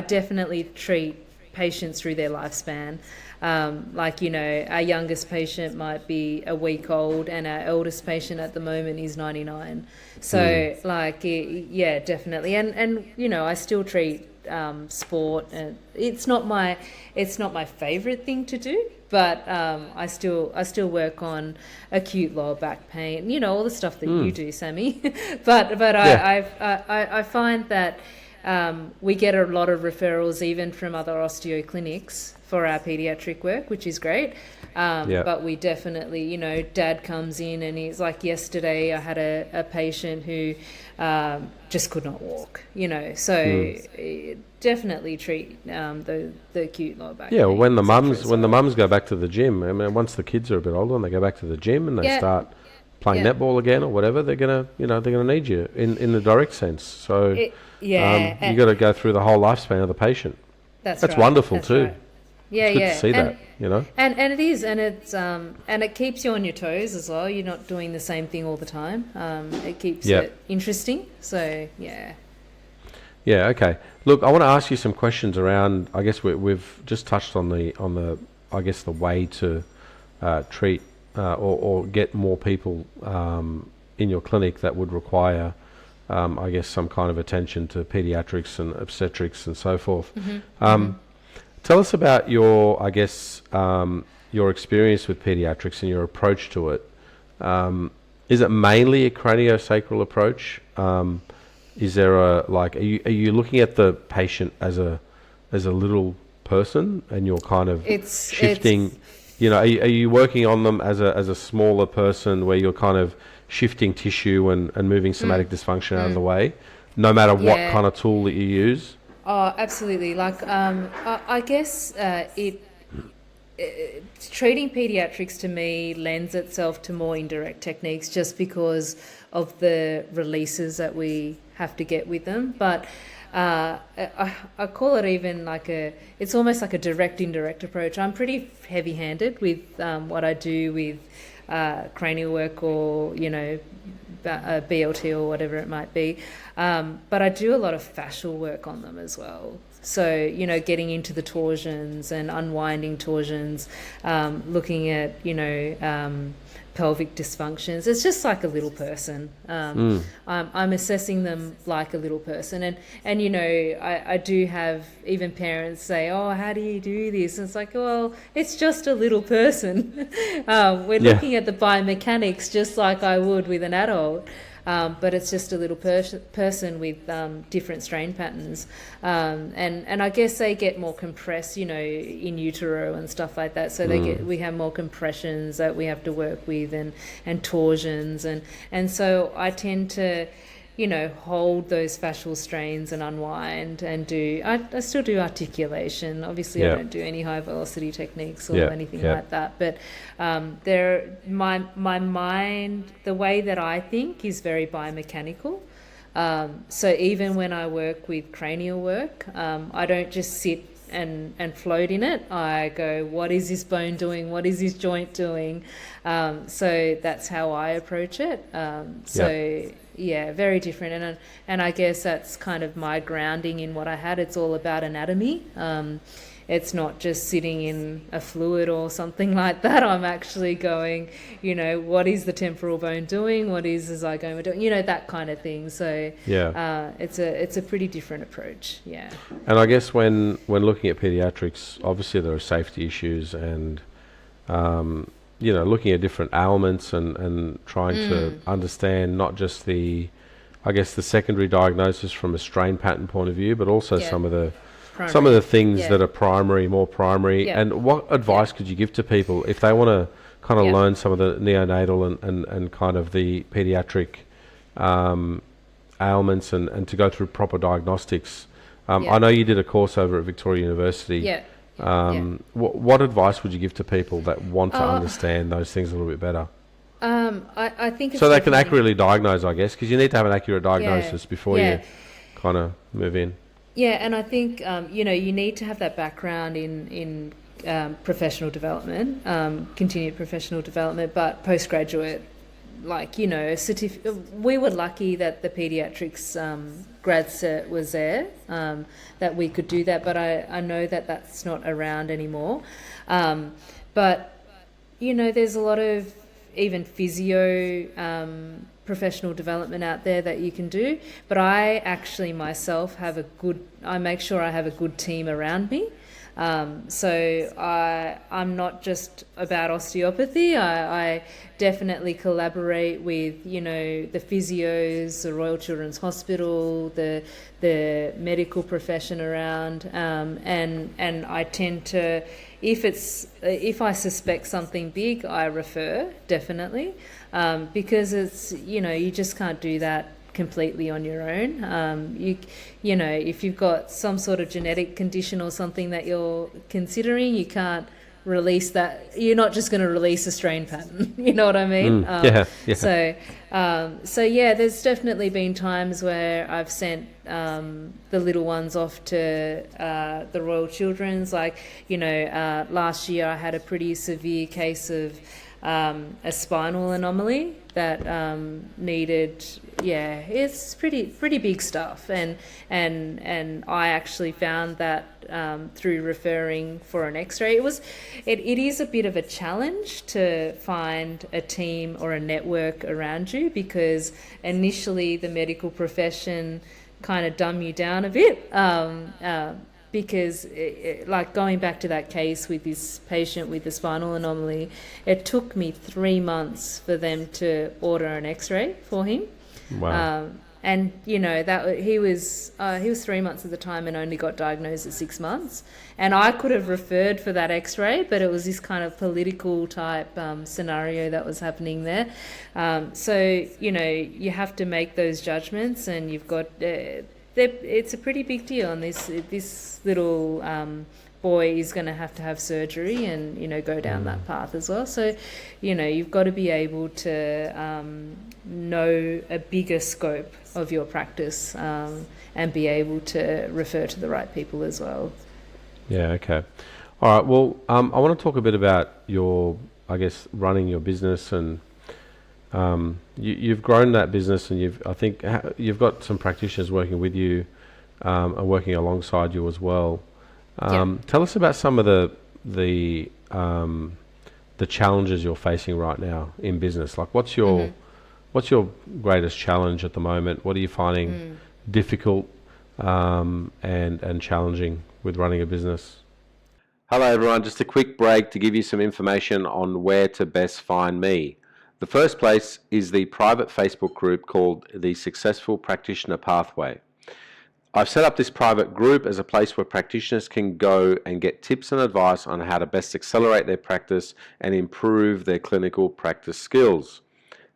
definitely treat patients through their lifespan. Our youngest patient might be a week old, and our eldest patient at the moment is 99. So definitely. And I still treat sport, and it's not my favorite thing to do, but I still work on acute lower back pain, all the stuff that you do, Sammy. but I find that we get a lot of referrals even from other osteo clinics for our pediatric work, which is great. But we definitely, Dad comes in, and he's like, yesterday I had a patient who just could not walk, definitely treat the acute lower back.
Yeah, well, when the mums go back to the gym, I mean, once the kids are a bit older and they go back to the gym and they start playing netball again or whatever, they're gonna need you in the direct sense. So you got to go through the whole lifespan of the patient. That's
right.
wonderful
That's
too.
Right. Yeah,
it's good to see that,
And it is, and it's and it keeps you on your toes as well. You're not doing the same thing all the time. It keeps it interesting. So yeah. Yeah.
Okay. Look, I want to ask you some questions around. I guess we've just touched on the I guess the way to treat or get more people in your clinic that would require, I guess, some kind of attention to paediatrics and obstetrics and so forth. Tell us about your, I guess, your experience with paediatrics and your approach to it. Is it mainly a craniosacral approach? Is there are you looking at the patient as a little person, and you're kind of shifting? Are you working on them as a smaller person where you're kind of shifting tissue and moving somatic dysfunction out of the way, no matter what kind of tool that you use?
Oh, absolutely. Like, I guess treating pediatrics to me lends itself to more indirect techniques just because of the releases that we have to get with them. But I call it even it's almost like a direct indirect approach. I'm pretty heavy handed with what I do with cranial work or, BLT or whatever it might be. But I do a lot of fascial work on them as well. So, getting into the torsions and unwinding torsions, looking at, pelvic dysfunctions. It's just like a little person. I'm assessing them like a little person. And I do have even parents say, oh, how do you do this? And it's like, well, it's just a little person. We're looking at the biomechanics just like I would with an adult. But it's just a little person with different strain patterns. And I guess they get more compressed, in utero and stuff like that. So we have more compressions that we have to work with and torsions. And so I tend to, hold those fascial strains and unwind and I still do articulation. Obviously, I don't do any high velocity techniques or anything like that. But my mind, the way that I think is very biomechanical. So even when I work with cranial work, I don't just sit and float in it. I go, what is this bone doing? What is this joint doing? So that's how I approach it. Yeah, very different. And I guess that's kind of my grounding in what I had. It's all about anatomy. It's not just sitting in a fluid or something like that. I'm actually going, what is the temporal bone doing? What is the zygoma doing? That kind of thing. So it's a pretty different approach. Yeah.
And I guess when looking at pediatrics, obviously there are safety issues and looking at different ailments and trying to understand not just the secondary diagnosis from a strain pattern point of view, but also some of the things that are more primary. And what advice could you give to people if they want to kind of learn some of the neonatal and kind of the pediatric ailments and to go through proper diagnostics? I know you did a course over at Victoria University. What advice would you give to people that want to understand those things a little bit better?
I think it's
so they can accurately diagnoise, I guess, because you need to have an accurate diagnosis before you kind of move in.
Yeah, and I think you need to have that background in professional development, continued professional development, but postgraduate, we were lucky that the paediatrics grad cert was there, that we could do that, but I know that that's not around anymore. But there's a lot of even physio professional development out there that you can do, but I actually myself I make sure I have a good team around me. So I'm not just about osteopathy. I definitely collaborate with, the physios, the Royal Children's Hospital, the medical profession around, and I tend to, if I suspect something big, I refer definitely, because it's, you just can't do that completely on your own. If you've got some sort of genetic condition or something that you're considering, you can't release that. You're not just going to release a strain pattern. You know what I mean?
Yeah.
So yeah, there's definitely been times where I've sent the little ones off to the Royal Children's. Like, last year I had a pretty severe case of a spinal anomaly that needed, it's pretty big stuff, and I actually found that through referring for an X-ray. It is a bit of a challenge to find a team or a network around you, because initially the medical profession kind of dumb you down a bit, because like going back to that case with this patient with the spinal anomaly, it took me 3 months for them to order an X-ray for him.
Wow.
And that he was 3 months at the time and only got diagnosed at 6 months, and I could have referred for that X-ray, but it was this kind of political type scenario that was happening there. So you have to make those judgments, and you've got it's a pretty big deal, and this little boy is going to have surgery and go down that path as well. So you've got to be able to know a bigger scope of your practice, and be able to refer to the right people as well.
Yeah, okay. All right, well, I want to talk a bit about running your business, and you've grown that business, and I think you've got some practitioners working with you, and working alongside you as well. Tell us about some of the challenges you're facing right now in business. Like, what's your greatest challenge at the moment? What are you finding difficult and challenging with running a business? Hello everyone, just a quick break to give you some information on where to best find me. The first place is the private Facebook group called the Successful Practitioner Pathway. I've set up this private group as a place where practitioners can go and get tips and advice on how to best accelerate their practice and improve their clinical practice skills.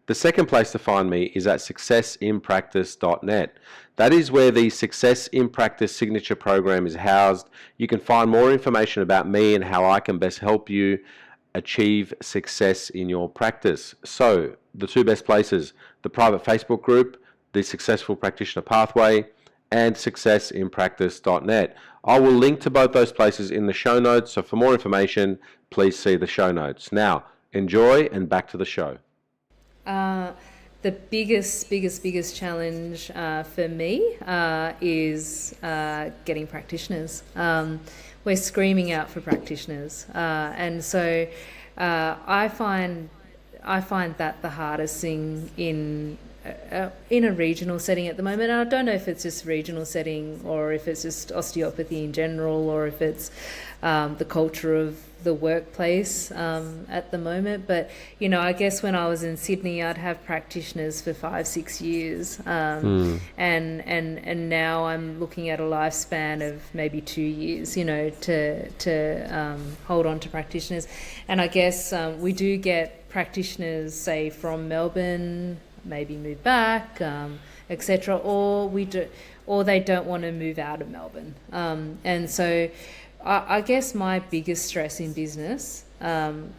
The second place to find me is at successinpractice.net. That is where the Success in Practice signature program is housed. You can find more information about me and how I can best help you achieve success in your practice. So, the two best places, the private Facebook group, the Successful Practitioner Pathway, and successinpractice.net. I will link to both those places in the show notes, so for more information, please see the show notes. Now, enjoy, and back to the show.
The biggest challenge for me is getting practitioners. We're screaming out for practitioners, and so I find that the hardest thing in a regional setting at the moment. And I don't know if it's just regional setting, or if it's just osteopathy in general, or if it's the culture of the workplace at the moment. But I guess when I was in Sydney, I'd have practitioners for 5-6 years, and now I'm looking at a lifespan of maybe 2 years, to hold on to practitioners. And I guess we do get practitioners, say, from Melbourne, maybe move back, etc., or they don't want to move out of Melbourne, and so I guess my biggest stress in business,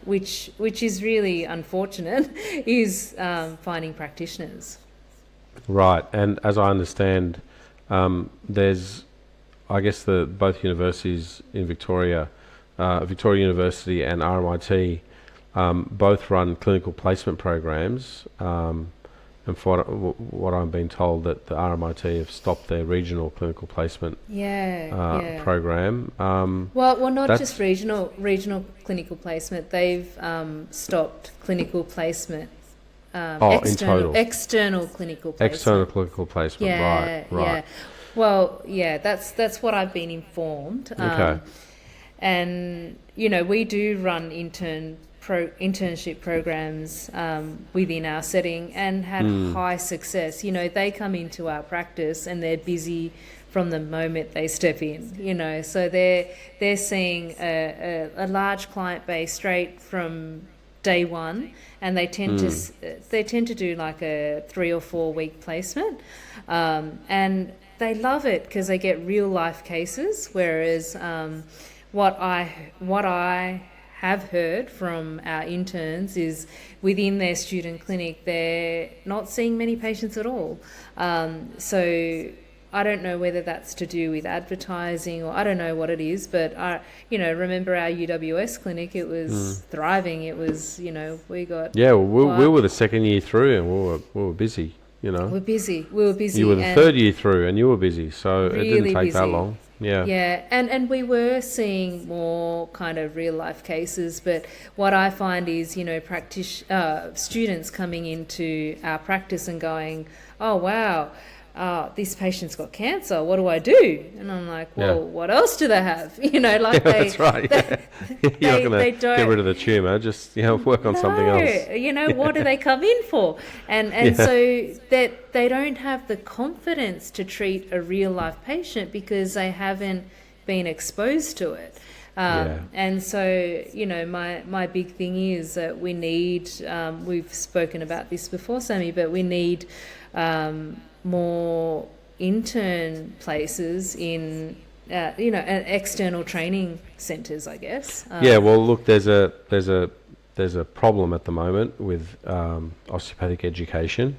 which is really unfortunate, is finding practitioners.
Right, and as I understand, there's, I guess, both universities in Victoria, Victoria University and RMIT, both run clinical placement programs. And for what I'm being told, that the RMIT have stopped their regional clinical placement program.
Well, not just regional clinical placement. They've stopped clinical placement.
In total.
External clinical placement.
External clinical placement. Right.
Yeah. Well, that's what I've been informed.
Okay.
And we do run internship programs within our setting, and had high success. They come into our practice and they're busy from the moment they step in. So they're seeing a large client base straight from day one, and they tend to do like a 3 or 4 week placement, and they love it because they get real life cases. Whereas what I have heard from our interns is within their student clinic, they're not seeing many patients at all. So I don't know whether that's to do with advertising or I don't know what it is, but remember our UWS clinic, it was thriving. It was, we got...
Yeah, well, we were the second year through and we were busy,
We were busy.
You were the third year through and you were busy, so
really
it didn't take
busy.
that long. Yeah.
Yeah, and we were seeing more kind of real life cases, but what I find is, students coming into our practice and going, oh, wow, this patient's got cancer, what do I do? And I'm like, well, what else do they have?
That's right. You're not going to get rid of the tumour, just work on something else.
What do they come in for? And so that they don't have the confidence to treat a real life patient because they haven't been exposed to it. And so, my big thing is that we need, we've spoken about this before, Sammy, but we need more intern places in, external training centres, I guess.
Well, look, there's a problem at the moment with osteopathic education.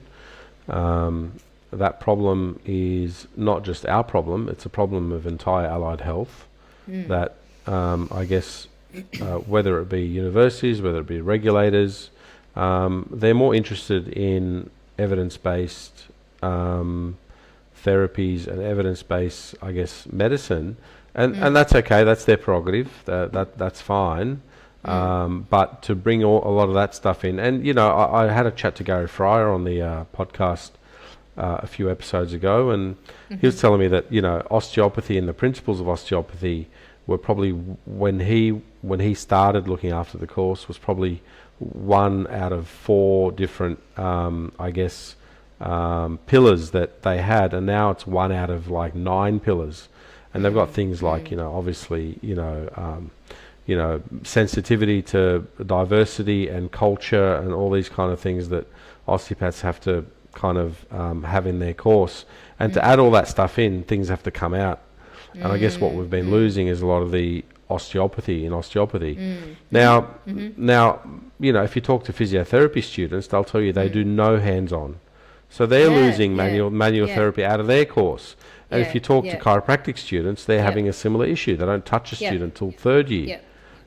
That problem is not just our problem; it's a problem of entire allied health. That I guess whether it be universities, whether it be regulators, they're more interested in evidence-based therapies and evidence-based, I guess, medicine, and that's okay. That's their prerogative. That's fine. But to bring a lot of that stuff in, and I had a chat to Gary Fryer on the podcast a few episodes ago, and he was telling me that osteopathy and the principles of osteopathy were probably when he started looking after the course was probably 1 out of 4 different pillars that they had, and now it's 1 out of like 9 pillars, and they've got things like obviously sensitivity to diversity and culture and all these kind of things that osteopaths have to kind of have in their course, and to add all that stuff in, things have to come out. And I guess what we've been losing is a lot of the osteopathy in osteopathy. Now, if you talk to physiotherapy students, they'll tell you they do no hands-on. So they're losing manual therapy out of their course. And if you talk to chiropractic students, they're having a similar issue. They don't touch a student till third year.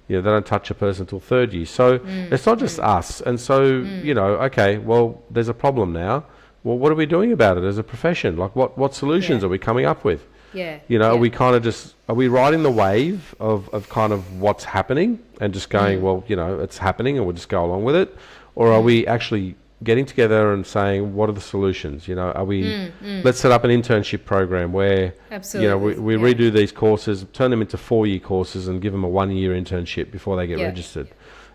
They don't touch a person till third year. So it's not just us. And so, okay, well, there's a problem now. Well, what are we doing about it as a profession? Like, what solutions are we coming up with? Are we kind of are we riding the wave of kind of what's happening and just going, well, it's happening and we'll just go along with it? Or are we actually getting together and saying, what are the solutions? Are we, let's set up an internship program where, we redo these courses, turn them into 4-year courses and give them a 1-year internship before they get registered.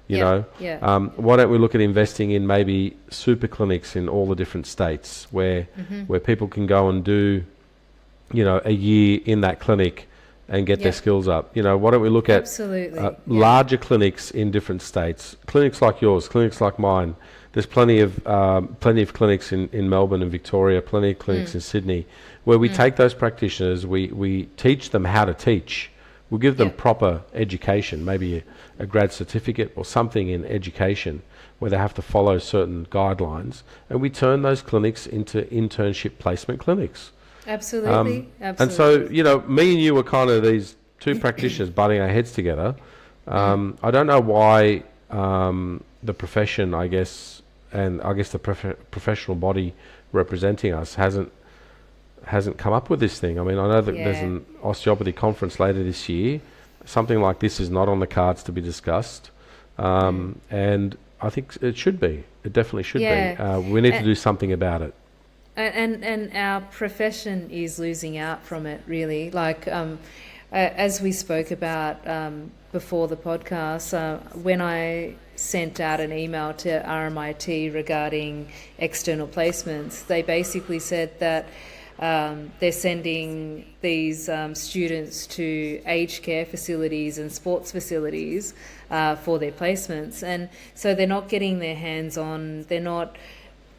Why don't we look at investing in maybe super clinics in all the different states where people can go and do, a year in that clinic and get their skills up. Why don't we look at larger clinics in different states, clinics like yours, clinics like mine. There's plenty of clinics in Melbourne and Victoria, plenty of clinics in Sydney, where we take those practitioners, we teach them how to teach. We'll give them proper education, maybe a grad certificate or something in education where they have to follow certain guidelines, and we turn those clinics into internship placement clinics.
Absolutely.
And so, me and you were kind of these two practitioners butting our heads together. I don't know why the profession, I guess, and I guess the professional body representing us hasn't come up with this thing. I mean, I know that there's an osteopathy conference later this year. Something like this is not on the cards to be discussed, and I think it should be. It definitely should be. We need to do something about it.
And our profession is losing out from it, really. Like, as we spoke about before the podcast, when I sent out an email to RMIT regarding external placements, they basically said that they're sending these students to aged care facilities and sports facilities for their placements. And so they're not getting their hands on, they're not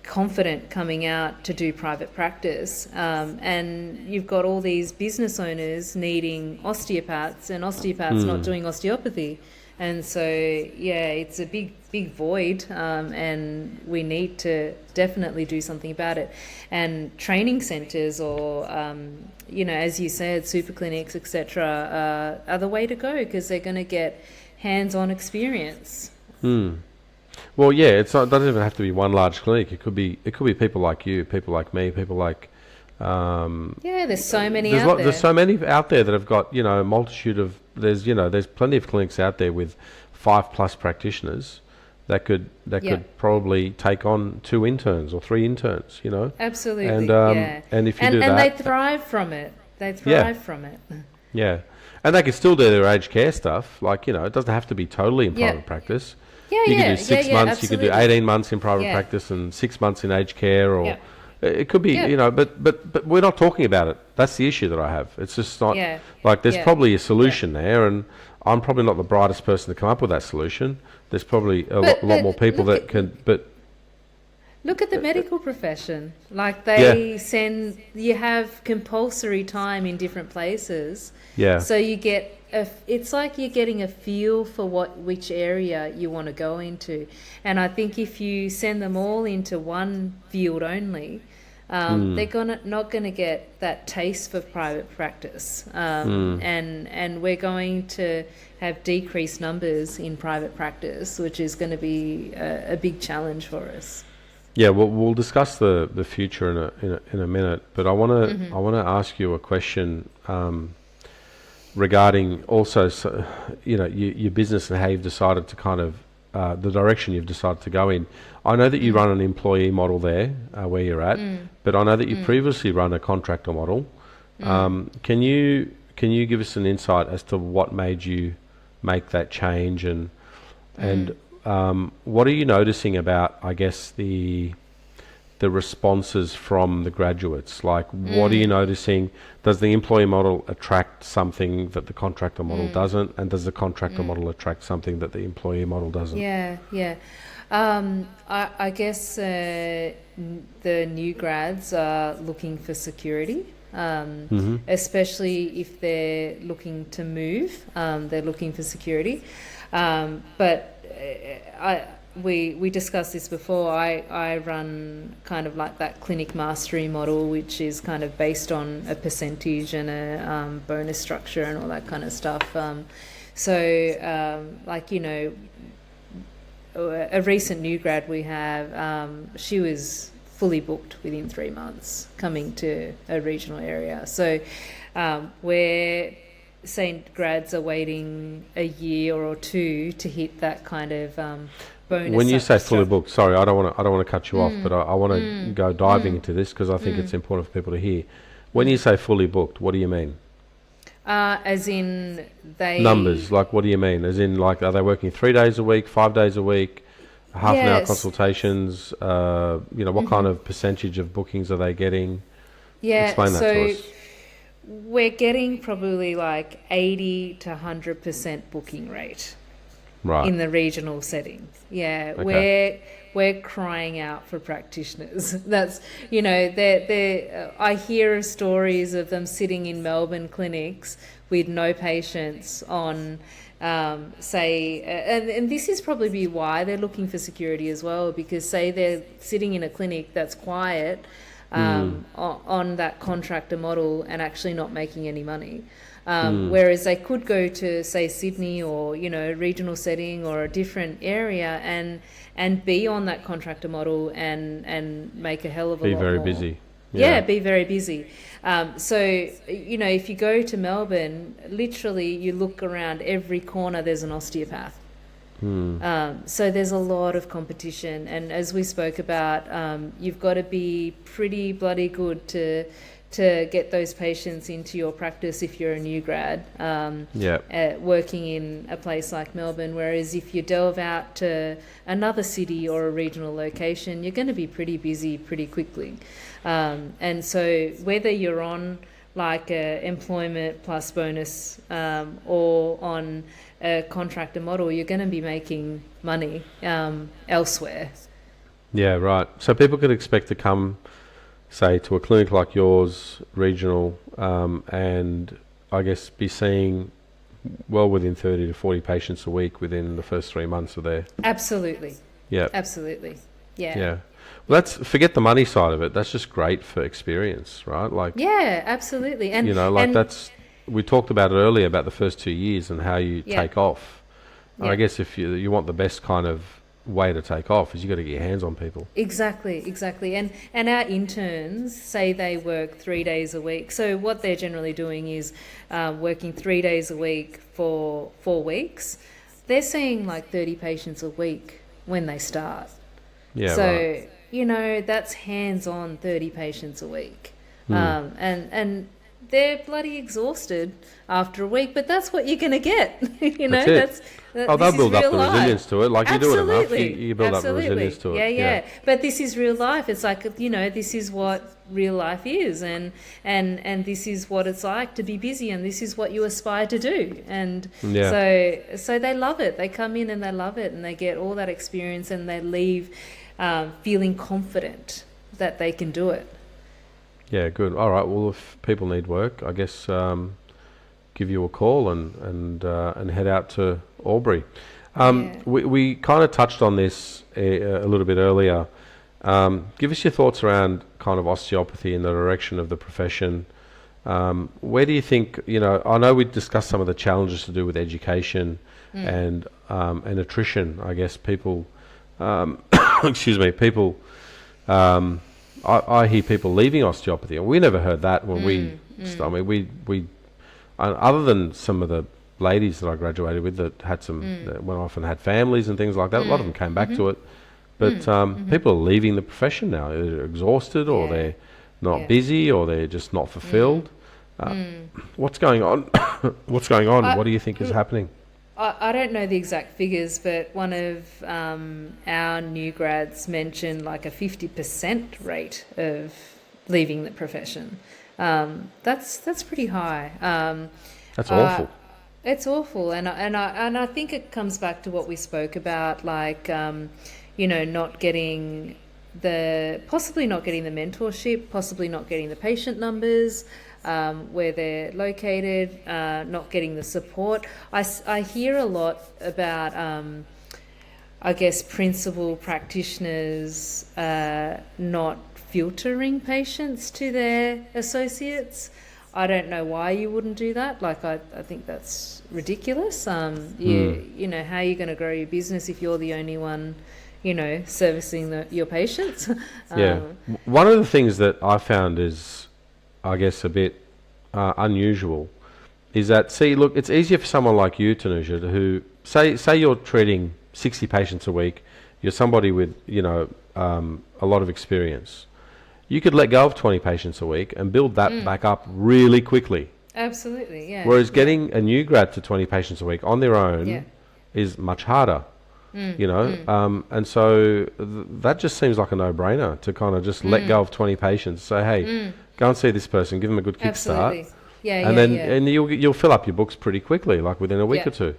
confident coming out to do private practice, and you've got all these business owners needing osteopaths and osteopaths not doing osteopathy, And so, yeah, it's a big void, and we need to definitely do something about it. And training centres or, as you said, super clinics, etc., are the way to go, because they're going to get hands-on experience.
Well, yeah, it doesn't even have to be one large clinic. It could be people like you, people like me, people like.
There's so many out there.
There's so many out there that have got a multitude of. There's plenty of clinics out there with 5+ practitioners that could probably take on 2 interns or 3 interns.
Absolutely.
And if you do that,
and they thrive from it. From it.
Yeah, and they can still do their aged care stuff. Like it doesn't have to be totally in private practice. You can do 6 months.
Absolutely.
You can do 18 months in private practice and 6 months in aged care, or it could be but we're not talking about it. That's the issue that I have. It's just not like there's probably a solution there, and I'm probably not the brightest person to come up with that solution. There's probably a lot more people that can. But
look at the medical profession. Like they send, you have compulsory time in different places.
Yeah.
So you get it's like you're getting a feel for which area you want to go into. And I think if you send them all into one field only, they're not gonna get that taste for private practice, and we're going to have decreased numbers in private practice, which is going to be a big challenge for us.
Yeah, we'll discuss the future in a minute, but I want to ask you a question regarding also your business and how you've decided to kind of the direction you've decided to go in. I know that you run an employee model there where you're at, but I know that you previously run a contractor model. Can you give us an insight as to what made you make that change, and what are you noticing about, I guess, the responses from the graduates? Like, what are you noticing? Does the employee model attract something that the contractor model doesn't? And does the contractor model attract something that the employee model doesn't?
Yeah. I guess the new grads are looking for security, especially if they're looking to move. They're looking for security. But we discussed this before. I run kind of like that clinic mastery model, which is kind of based on a percentage and a bonus structure and all that kind of stuff. A recent new grad we have, she was fully booked within 3 months coming to a regional area. So we're saying grads are waiting a year or 2 to hit that kind of bonus.
When you say fully booked, sorry, I don't want to cut you off, but I want to go diving into this because I think it's important for people to hear. When you say fully booked, what do you mean?
As in they...
Numbers, like what do you mean? As in, like, are they working 3 days a week, 5 days a week, half an hour consultations? What kind of percentage of bookings are they getting?
Yeah,
explain that to us.
We're getting probably like 80 to 100% booking rate, right, in the regional setting. Yeah, okay. We're crying out for practitioners. That's, I hear stories of them sitting in Melbourne clinics with no patients on, and this is probably why they're looking for security as well, because say they're sitting in a clinic that's quiet, on that contractor model and actually not making any money. Whereas they could go to, say, Sydney or, regional setting or a different area and be on that contractor model and make a hell of a lot more.
Be very busy.
Yeah, be very busy. So, if you go to Melbourne, literally you look around every corner, there's an osteopath. So there's a lot of competition, and as we spoke about, you've got to be pretty bloody good to get those patients into your practice if you're a new grad, working in a place like Melbourne. Whereas if you delve out to another city or a regional location, you're going to be pretty busy pretty quickly. And so whether you're on like a employment plus bonus or on a contractor model, you're going to be making money elsewhere. Yeah,
right. So people could expect to come, say, to a clinic like yours, regional, and I guess be seeing well within 30 to 40 patients a week within the first 3 months of their...
Absolutely.
Yeah.
Absolutely. Yeah.
Yeah. Well, forget the money side of it. That's just great for experience, right? Like,
Yeah, absolutely. And
that's, we talked about it earlier about the first 2 years and how you take off. And I guess if you want the best kind of way to take off is you got to get your hands on people.
Exactly. And our interns say they work 3 days a week. So what they're generally doing is working 3 days a week for 4 weeks. They're seeing like 30 patients a week when they start.
Yeah.
So,
right.
That's hands-on 30 patients a week. And they're bloody exhausted after a week, but that's what you're going to get.
They'll build up the resilience to it. Like, you do it enough, you build up the resilience to it.
Yeah. But this is real life. It's like, this is what real life is, and this is what it's like to be busy, and this is what you aspire to do. And so they love it. They come in and they love it, and they get all that experience, and they leave feeling confident that they can do it. Yeah,
good. All right. Well, if people need work, I guess give you a call and head out to Albury. We kind of touched on this a little bit earlier. Give us your thoughts around kind of osteopathy in the direction of the profession. Where do you think, I know we discussed some of the challenges to do with education and attrition. I guess people, excuse me, people... I hear people leaving osteopathy, and we never heard that when we other than some of the ladies that I graduated with that had that went off and had families and things like that. A lot of them came back to it, but people are leaving the profession now. They're exhausted, or they're not busy, or they're just not fulfilled. What's going on? What's going on? What do you think is happening?
I don't know the exact figures, but one of our new grads mentioned like a 50% rate of leaving the profession. That's pretty high.
That's awful.
It's awful, and I think it comes back to what we spoke about, like not getting possibly not getting the mentorship, possibly not getting the patient numbers. Where they're located, not getting the support. I hear a lot about, I guess, principal practitioners not filtering patients to their associates. I don't know why you wouldn't do that. Like, I think that's ridiculous. How are you going to grow your business if you're the only one, servicing your patients?
One of the things that I found is, I guess, a bit unusual is that, look, it's easier for someone like you, Thanuja, who say you're treating 60 patients a week, you're somebody with, a lot of experience. You could let go of 20 patients a week and build that back up really quickly.
Absolutely, yeah.
Whereas getting a new grad to 20 patients a week on their own is much harder. And so that just seems like a no-brainer to kind of just let go of 20 patients. So, hey, go and see this person, give them a good kickstart. And you'll fill up your books pretty quickly, like within a week or two.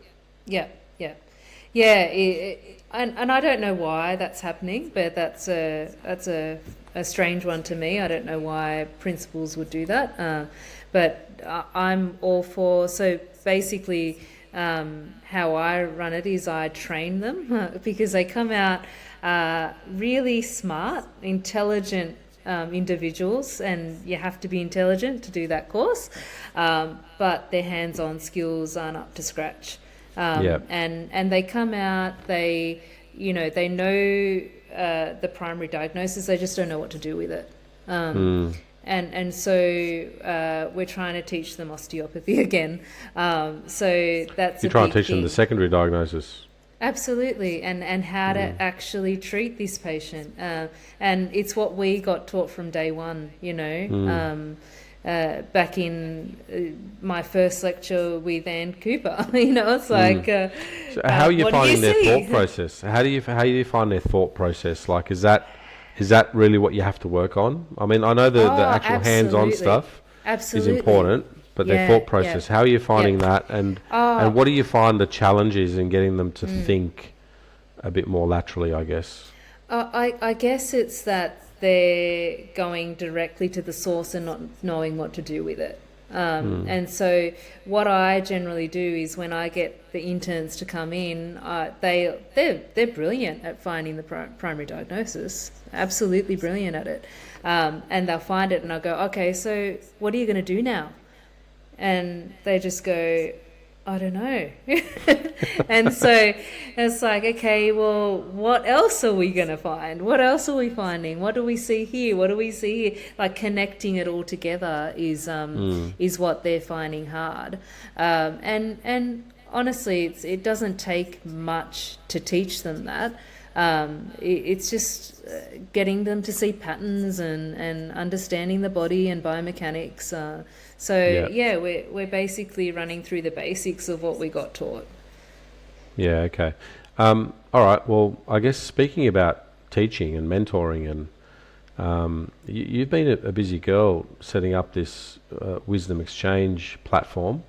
And I don't know why that's happening, but that's a strange one to me. I don't know why principals would do that, but I'm all for. So basically, how I run it is I train them because they come out really smart, intelligent individuals, and you have to be intelligent to do that course, but their hands-on skills aren't up to scratch. And they come out, they know the primary diagnosis, they just don't know what to do with it. And so we're trying to teach them osteopathy again. So that's
you're trying to teach them the secondary diagnosis.
Absolutely, and how to actually treat this patient. And it's what we got taught from day one, back in my first lecture with Ann Cooper. It's like...
so how are you finding their thought process? How do you find their thought process? Like, is that really what you have to work on? I mean, I know the actual hands-on stuff is important, but their thought process, how are you finding that? And what do you find the challenges in getting them to think a bit more laterally, I guess?
I guess it's that they're going directly to the source and not knowing what to do with it. And so what I generally do is when I get the interns to come in, they're brilliant at finding the primary diagnosis, absolutely brilliant at it. And they'll find it and I'll go, okay, so what are you going to do now? And they just go, I don't know. And so it's like, okay, well, what else are we going to find? What else are we finding? What do we see here? What do we see here? Like connecting it all together is what they're finding hard. And honestly, it doesn't take much to teach them that. It's just getting them to see patterns and understanding the body and biomechanics. We're basically running through the basics of what we got taught.
Yeah, okay. All right, well, I guess speaking about teaching and mentoring, and you've been a busy girl setting up this wisdom exchange platform.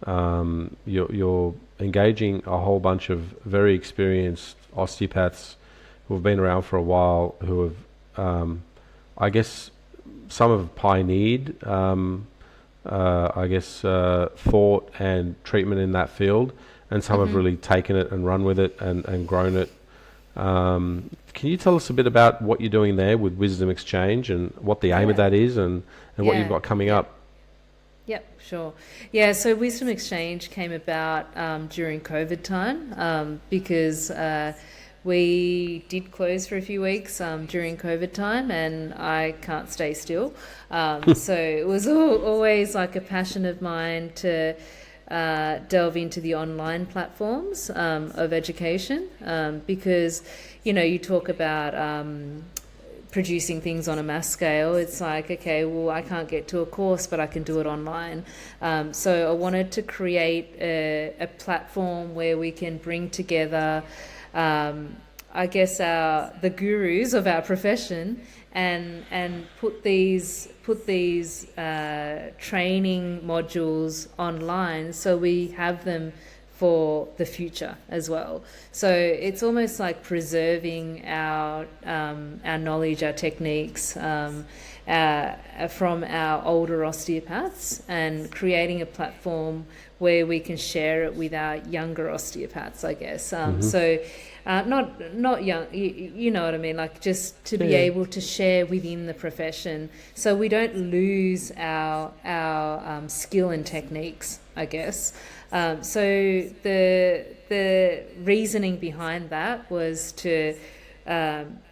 You're engaging a whole bunch of very experienced osteopaths who have been around for a while, who have, I guess, some have pioneered thought and treatment in that field, and some have really taken it and run with it and grown it. Can you tell us a bit about what you're doing there with Wisdom Exchange and what the aim of that is, and what you've got coming up?
Yep, sure. Yeah, so Wisdom Exchange came about during COVID time because we did close for a few weeks during COVID time, and I can't stay still. So it was always like a passion of mine to delve into the online platforms of education because, you talk about producing things on a mass scale. It's like, okay, well, I can't get to a course, but I can do it online. So I wanted to create a platform where we can bring together I guess the gurus of our profession and put these training modules online so we have them for the future as well. So it's almost like preserving our knowledge, our techniques from our older osteopaths, and creating a platform where we can share it with our younger osteopaths, I guess. So not young, you know what I mean, like just to be able to share within the profession so we don't lose our skill and techniques, I guess. So the reasoning behind that was to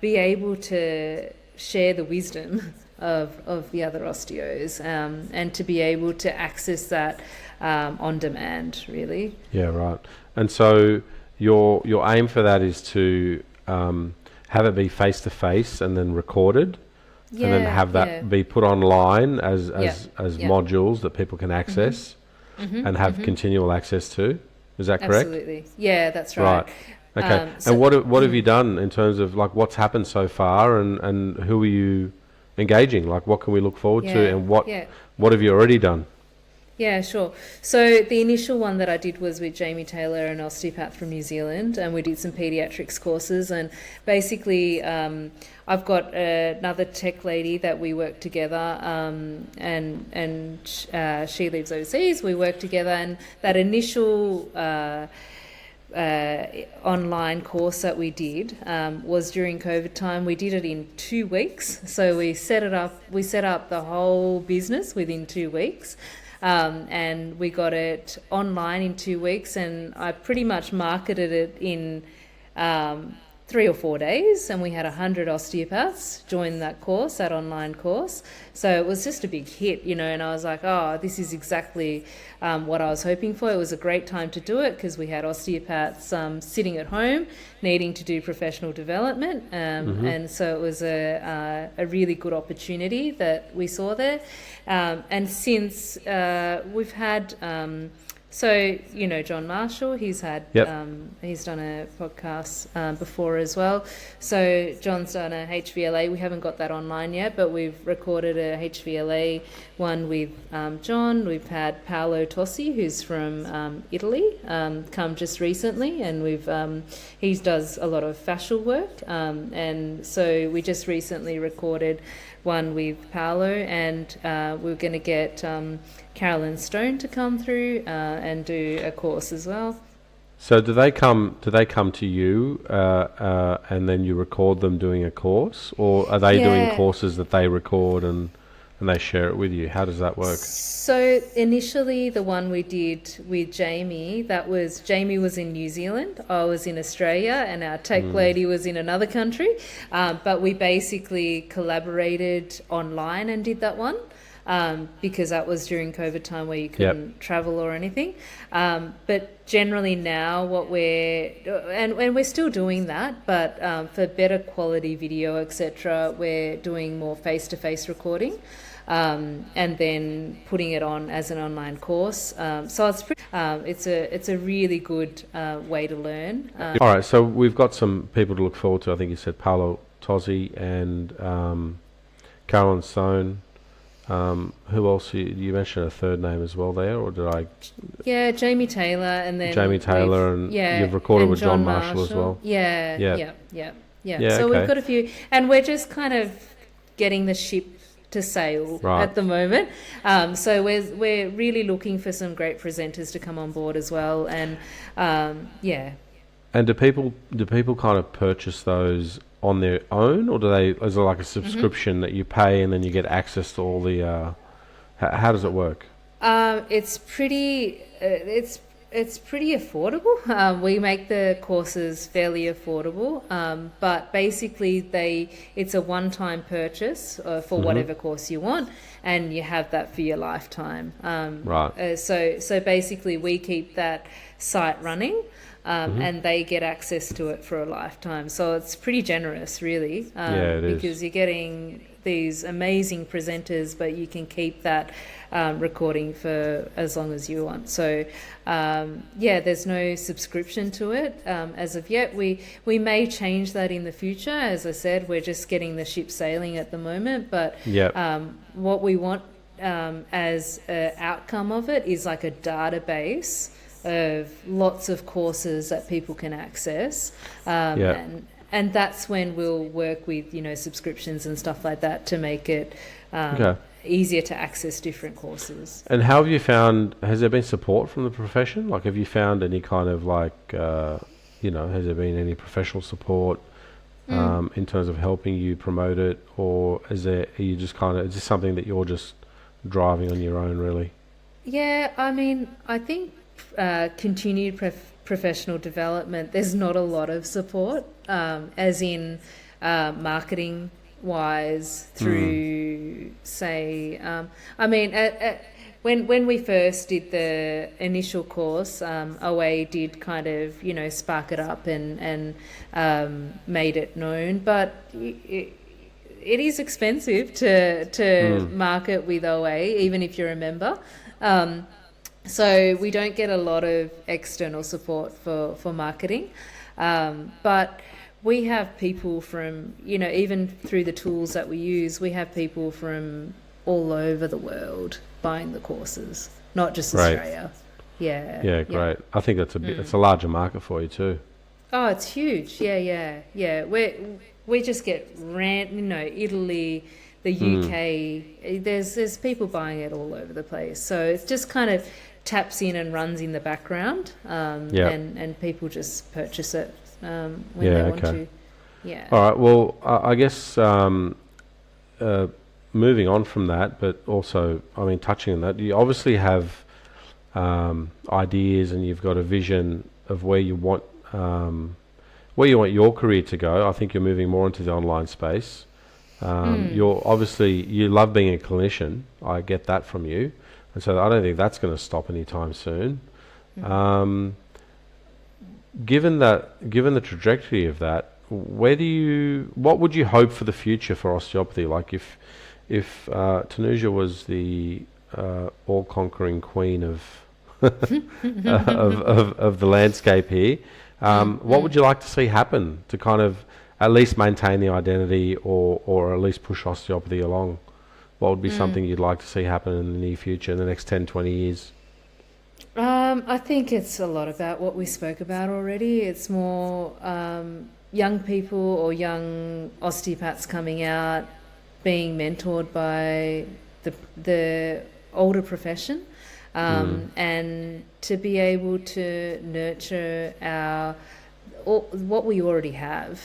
be able to share the wisdom of the other osteos and to be able to access that on demand, really.
Yeah, right. And so your aim for that is to have it be face to face and then recorded, and then have that be put online as modules that people can access and have continual access to. Is that correct?
Absolutely. Yeah, that's right.
Okay. And what have you done in terms of like what's happened so far, and who are you engaging? Like what can we look forward to, and what have you already done?
Yeah, sure. So the initial one that I did was with Jamie Taylor, an osteopath from New Zealand, and we did some paediatrics courses. And basically, I've got another tech lady that we work together, and she lives overseas. We work together, and that initial online course that we did was during COVID time. We did it in 2 weeks. So we set up the whole business within 2 weeks. And we got it online in 2 weeks, and I pretty much marketed it in 3 or 4 days, and we had 100 osteopaths join that course, that online course. So it was just a big hit, and I was like, oh, this is exactly what I was hoping for. It was a great time to do it because we had osteopaths sitting at home needing to do professional development, and so it was a really good opportunity that we saw there. And since we've had So, John Marshall, he's had,
Yep.
he's done a podcast before as well. So John's done a HVLA. We haven't got that online yet, but we've recorded a HVLA one with John. We've had Paolo Tossi, who's from Italy, come just recently, and he does a lot of fascial work. And so we just recently recorded one with Paolo, and we're going to get Carolyn Stone to come through and do a course as well.
So do they come to you and then you record them doing a course, or are they doing courses that they record and they share it with you? How does that work?
So initially the one we did with Jamie, Jamie was in New Zealand, I was in Australia, and our tech lady was in another country, but we basically collaborated online and did that one. Because that was during COVID time where you couldn't travel or anything. But generally now and we're still doing that, but for better quality video, etc., we're doing more face-to-face recording and then putting it on as an online course. So it's a really good way to learn.
All right, so we've got some people to look forward to. I think you said Paolo Tosi and Carolyn Stone. Who else? You mentioned a third name as well there, or did I?
Yeah, Jamie Taylor, and then
Jamie Taylor, and you've recorded
and
with John Marshall as well.
Yeah. So
okay.
we've got a few, and we're just kind of getting the ship to sail at the moment. So we're really looking for some great presenters to come on board as well, and
And do people kind of purchase those on their own, or is it like a subscription that you pay and then you get access to all the? How does it work?
It's pretty affordable. We make the courses fairly affordable, but basically it's a one-time purchase for whatever course you want, and you have that for your lifetime. So basically we keep that site running. And they get access to it for a lifetime. So it's pretty generous, really,
it is.
because you're getting these amazing presenters, but you can keep that recording for as long as you want. So, there's no subscription to it as of yet. We may change that in the future. As I said, we're just getting the ship sailing at the moment. But what we want as an outcome of it is like a database of lots of courses that people can access, and that's when we'll work with subscriptions and stuff like that to make it easier to access different courses.
And how have you found? Has there been support from the profession? Like, have you found any kind of has there been any professional support in terms of helping you promote it, or is this something that you're just driving on your own, really?
Yeah, I mean, I think. Continued professional development, there's not a lot of support, as in marketing wise through say when we first did the initial course, OA did kind of spark it up and made it known, but it is expensive to market with OA, even if you're a member. So we don't get a lot of external support for marketing, but we have people from, even through the tools that we use, we have people from all over the world buying the courses, not just Australia. Yeah,
great. I think that's it's a larger market for you too.
Oh, it's huge. Yeah. We just get Italy, the UK. There's people buying it all over the place. So it's just kind of taps in and runs in the background, and people just purchase it when they want to. Yeah.
All right. Well, I guess moving on from that, but also, touching on that, you obviously have ideas and you've got a vision of where you want your career to go. I think you're moving more into the online space. You love being a clinician. I get that from you. And so I don't think that's going to stop anytime soon. Given the trajectory of that, what would you hope for the future for osteopathy? Like if Thanuja was the all-conquering queen of of the landscape here. What would you like to see happen to kind of at least maintain the identity, or at least push osteopathy along? What would be something you'd like to see happen in the near future, in the next 10, 20 years?
I think it's a lot about what we spoke about already. It's more young people or young osteopaths coming out, being mentored by the older profession, and to be able to nurture what we already have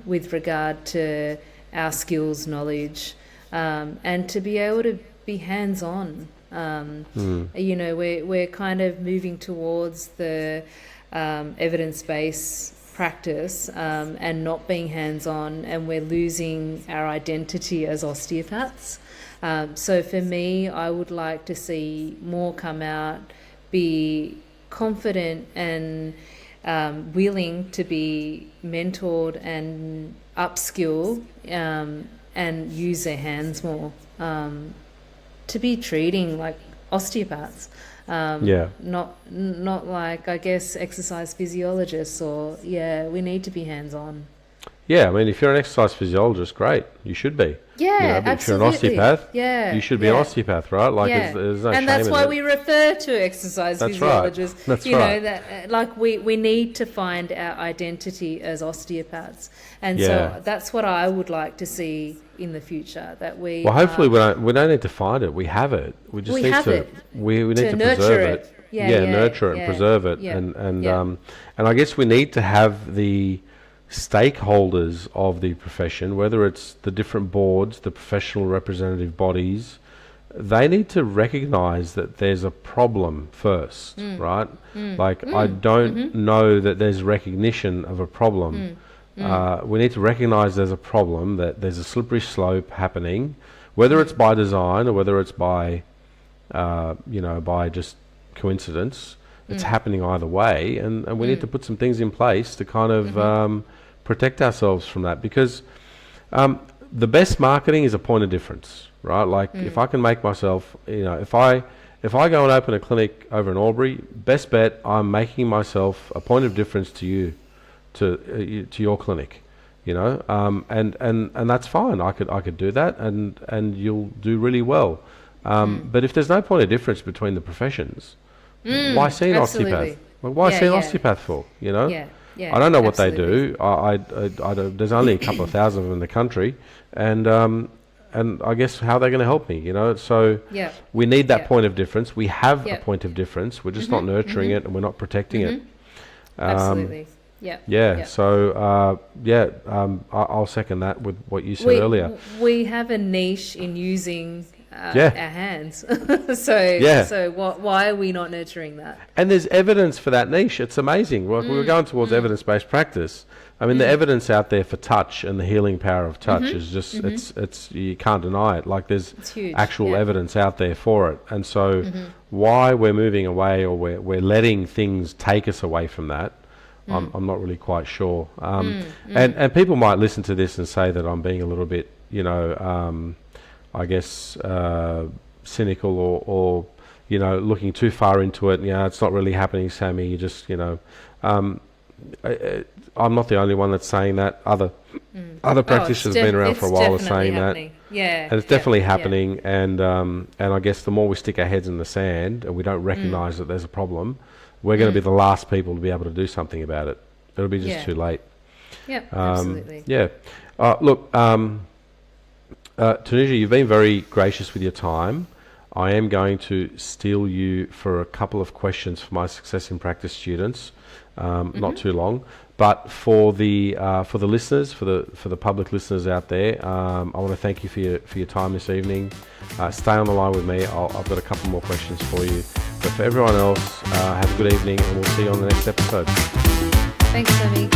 with regard to our skills, knowledge, and to be able to be hands-on. You know, we're kind of moving towards the evidence-based practice and not being hands-on, and we're losing our identity as osteopaths. So for me, I would like to see more come out, be confident and willing to be mentored and upskill and use their hands more, to be treating like osteopaths. Not like, I guess, exercise physiologists, or we need to be hands-on.
Yeah, I mean, if you're an exercise physiologist, great, you should be.
Yeah,
but
absolutely.
If you're an osteopath, you should be an osteopath, right? Like, there's no shame in it.
And that's why we refer to exercise physiologists.
That's right.
That, like, we need to find our identity as osteopaths, and so that's what I would like to see in the future. That we
hopefully we don't need to find it. We have it. We just need to we need to preserve it. Nurture it and preserve it, and I guess we need to have the stakeholders of the profession, whether it's the different boards, the professional representative bodies, they need to recognize that there's a problem first, right? I don't know that there's recognition of a problem. We need to recognize there's a problem, that there's a slippery slope happening, whether it's by design or whether it's by by just coincidence. It's happening either way, and we need to put some things in place to kind of protect ourselves from that, because the best marketing is a point of difference, right? Like, if I can make myself, if I go and open a clinic over in Albury, best bet, I'm making myself a point of difference to you, to your clinic, and that's fine. I could do that, and you'll do really well. But if there's no point of difference between the professions, why see an osteopath? Well, why see an osteopath for? I don't know what they do. I don't, there's only a couple of thousand of them in the country, and I guess how they're going to help me, So we need that point of difference. We have a point of difference. We're just not nurturing it, and we're not protecting it.
Absolutely.
So I'll second that with what you said earlier.
We have a niche in using our hands. So why are we not nurturing that?
And there's evidence for that niche. It's amazing. Well, we were going towards evidence-based practice. I mean, the evidence out there for touch and the healing power of touch is just, it's you can't deny it. Like, there's actual evidence out there for it. And so why we're moving away, or we're letting things take us away from that, I'm not really quite sure. And people might listen to this and say that I'm being a little bit, I guess, cynical, or looking too far into it. It's not really happening, Sammy. You just, I'm not the only one that's saying that. Other practitioners have been around for a while are saying
happening.
that. And it's definitely happening. And I guess the more we stick our heads in the sand and we don't recognise that there's a problem, we're going to be the last people to be able to do something about it. It'll be just too late.
Absolutely.
Look, Thanuja, you've been very gracious with your time. I am going to steal you for a couple of questions for my Success in Practice students. Not too long, but for the listeners, for the public listeners out there, I want to thank you for your time this evening. Stay on the line with me. I've got a couple more questions for you. But for everyone else, have a good evening, and we'll see you on the next episode.
Thanks, Sammy.